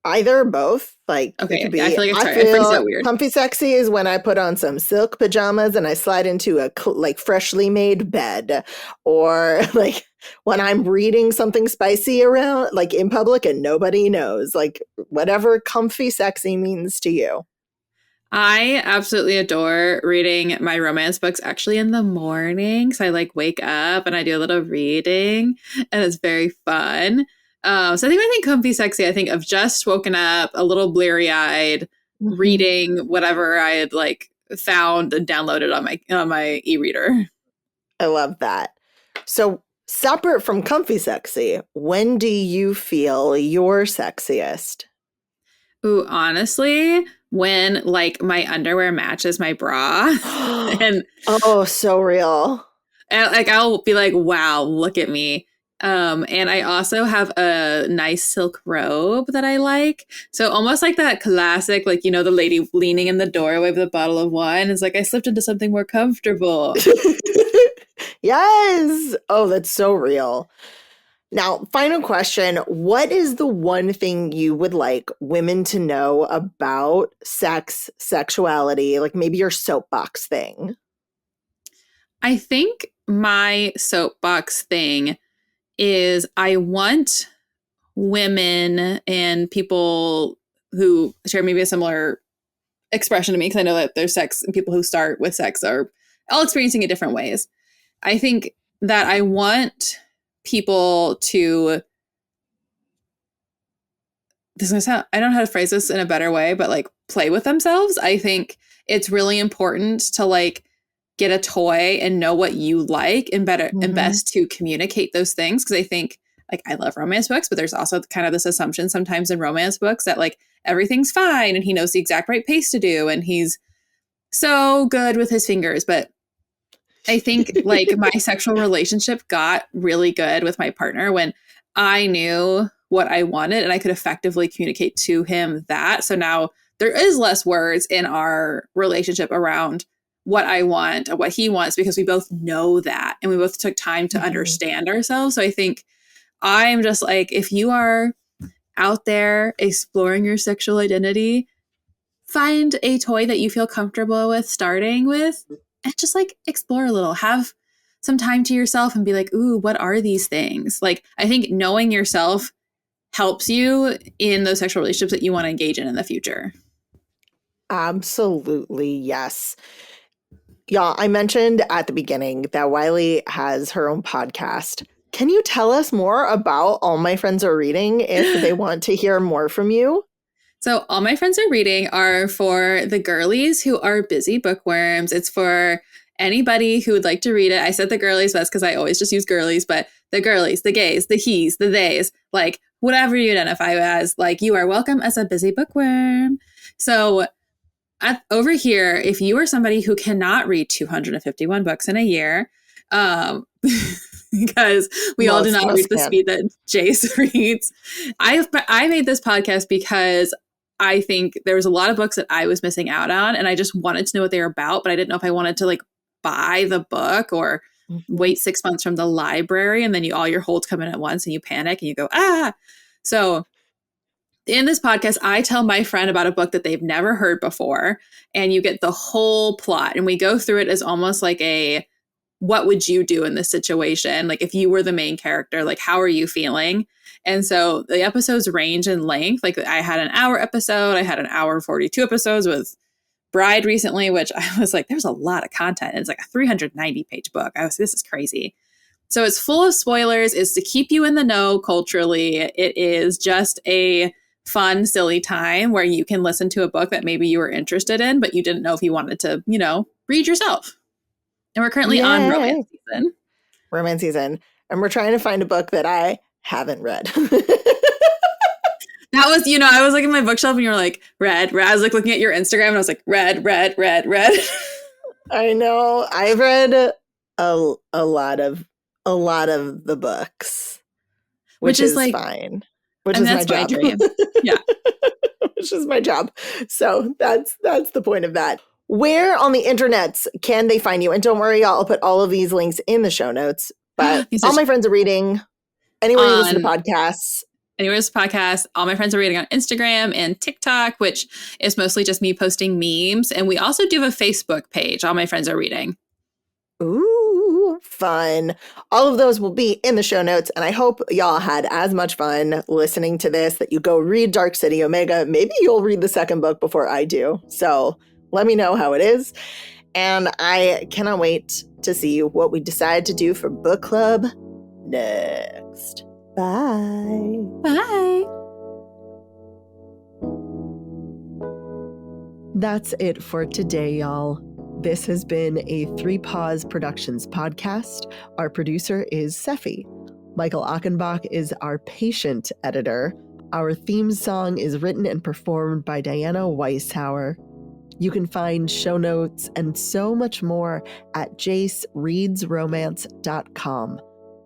Either or both. Like it Okay, could yeah, I be. feel like I it phrased feel that weird. comfy sexy is when I put on some silk pajamas and I slide into a like freshly made bed, or like when I'm reading something spicy around, like in public and nobody knows. Like whatever comfy sexy means to you. I absolutely adore reading my romance books actually in the morning. So I like wake up and I do a little reading and it's very fun. So I think comfy sexy, I think of just woken up, a little bleary eyed, Mhm. reading whatever I had like found and downloaded on my e-reader. I love that. So separate from comfy sexy, when do you feel you're sexiest? Ooh, honestly, when like my underwear matches my bra and Oh, so real. like I'll be like, wow, look at me. And I also have a nice silk robe that I like. So almost like that classic, like, you know, the lady leaning in the doorway with a bottle of wine is like, I slipped into something more comfortable. Yes. Oh, that's so real. Now, final question. What is the one thing you would like women to know about sex, sexuality, like maybe your soapbox thing? I think my soapbox thing is I want women and people who share maybe a similar expression to me, because I know that there's sex and people who start with sex are all experiencing it different ways. I think that I want people to, this is gonna sound, I don't know how to phrase this in a better way, but like play with themselves. I think it's really important to like get a toy and know what you like and better and Mhm. best to communicate those things. Cause I think like I love romance books, but there's also kind of this assumption sometimes in romance books that like everything's fine and he knows the exact right pace to do and he's so good with his fingers. But I think like my sexual relationship got really good with my partner when I knew what I wanted and I could effectively communicate to him that. So now there is less words in our relationship around what I want or what he wants because we both know that and we both took time to Mhm. understand ourselves. So I think I'm just like, if you are out there exploring your sexual identity, find a toy that you feel comfortable with starting with and just like explore a little. Have some time to yourself and be like, ooh, what are these things? Like, I think knowing yourself helps you in those sexual relationships that you want to engage in the future. Absolutely, yes. Yeah, I mentioned at the beginning that Wylie has her own podcast. Can you tell us more about All My Friends Are Reading if they want to hear more from you? So, all my friends are reading are for the girlies who are busy bookworms. It's for anybody who would like to read it. I said the girlies, that's because I always just use girlies, but the girlies, the gays, the he's, the theys, like whatever you identify as, like you are welcome as a busy bookworm. So, over here, if you are somebody who cannot read 251 books in a year, because we all do not read Most the can. speed that Jace reads, I made this podcast because I think there was a lot of books that I was missing out on, and I just wanted to know what they were about, but I didn't know if I wanted to like buy the book or Mhm. wait 6 months from the library, and then all your holds come in at once, and you panic and you go ah. So in this podcast, I tell my friend about a book that they've never heard before, and you get the whole plot. And we go through it as almost like a what would you do in this situation? Like if you were the main character, like how are you feeling? And so the episodes range in length. Like I had an hour episode, I had an hour 42 episodes with Bride recently, which I was like, there's a lot of content. It's like a 390-page book. I was, this is crazy. So it's full of spoilers. It's to keep you in the know culturally. It is just a fun, silly time where you can listen to a book that maybe you were interested in, but you didn't know if you wanted to, you know, read yourself. And we're currently on romance Yay. season. Romance season. And we're trying to find a book that I haven't read. That was, you know, I was like in my bookshelf and you were like, red, red. I was like looking at your Instagram and I was like, red, red, red, red. I know. I've read a lot of the books, Which which is is like, fine. Which and is my that's my job. dream. Yeah. Which is my job. So that's the point of that. Where on the internets can they find you? And don't worry, I'll put all of these links in the show notes. But You all said my friends are reading. Anywhere you listen to on podcasts, Anywhere's podcast. All my friends are reading on Instagram and TikTok, which is mostly just me posting memes. And we also do have a Facebook page. All my friends are reading. Ooh, fun. All of those will be in the show notes. And I hope y'all had as much fun listening to this that you go read Dark City Omega. Maybe you'll read the second book before I do. So let me know how it is. And I cannot wait to see what we decide to do for book club next. Bye. Bye. That's it for today, y'all. This has been a 3 Paws Productions podcast. Our producer is Sephi. Michael Achenbach is our patient editor. Our theme song is written and performed by Diana Weishauer. You can find show notes and so much more at jacereadsromance.com.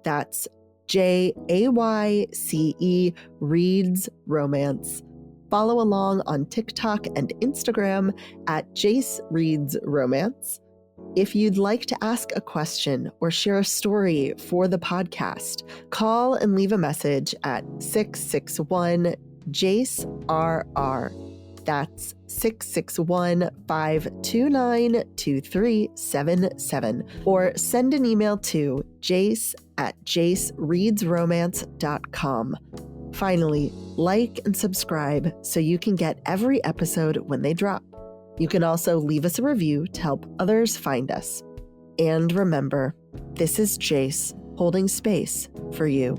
That's JAYCE Reads Romance. Follow along on TikTok and Instagram at Jace Reads Romance. If you'd like to ask a question or share a story for the podcast, call and leave a message at 661-JACE-RR. That's 661-529-2377. Or send an email to jace@jacereadsromance.com. Finally, like and subscribe so you can get every episode when they drop. You can also leave us a review to help others find us. And remember, this is Jace holding space for you.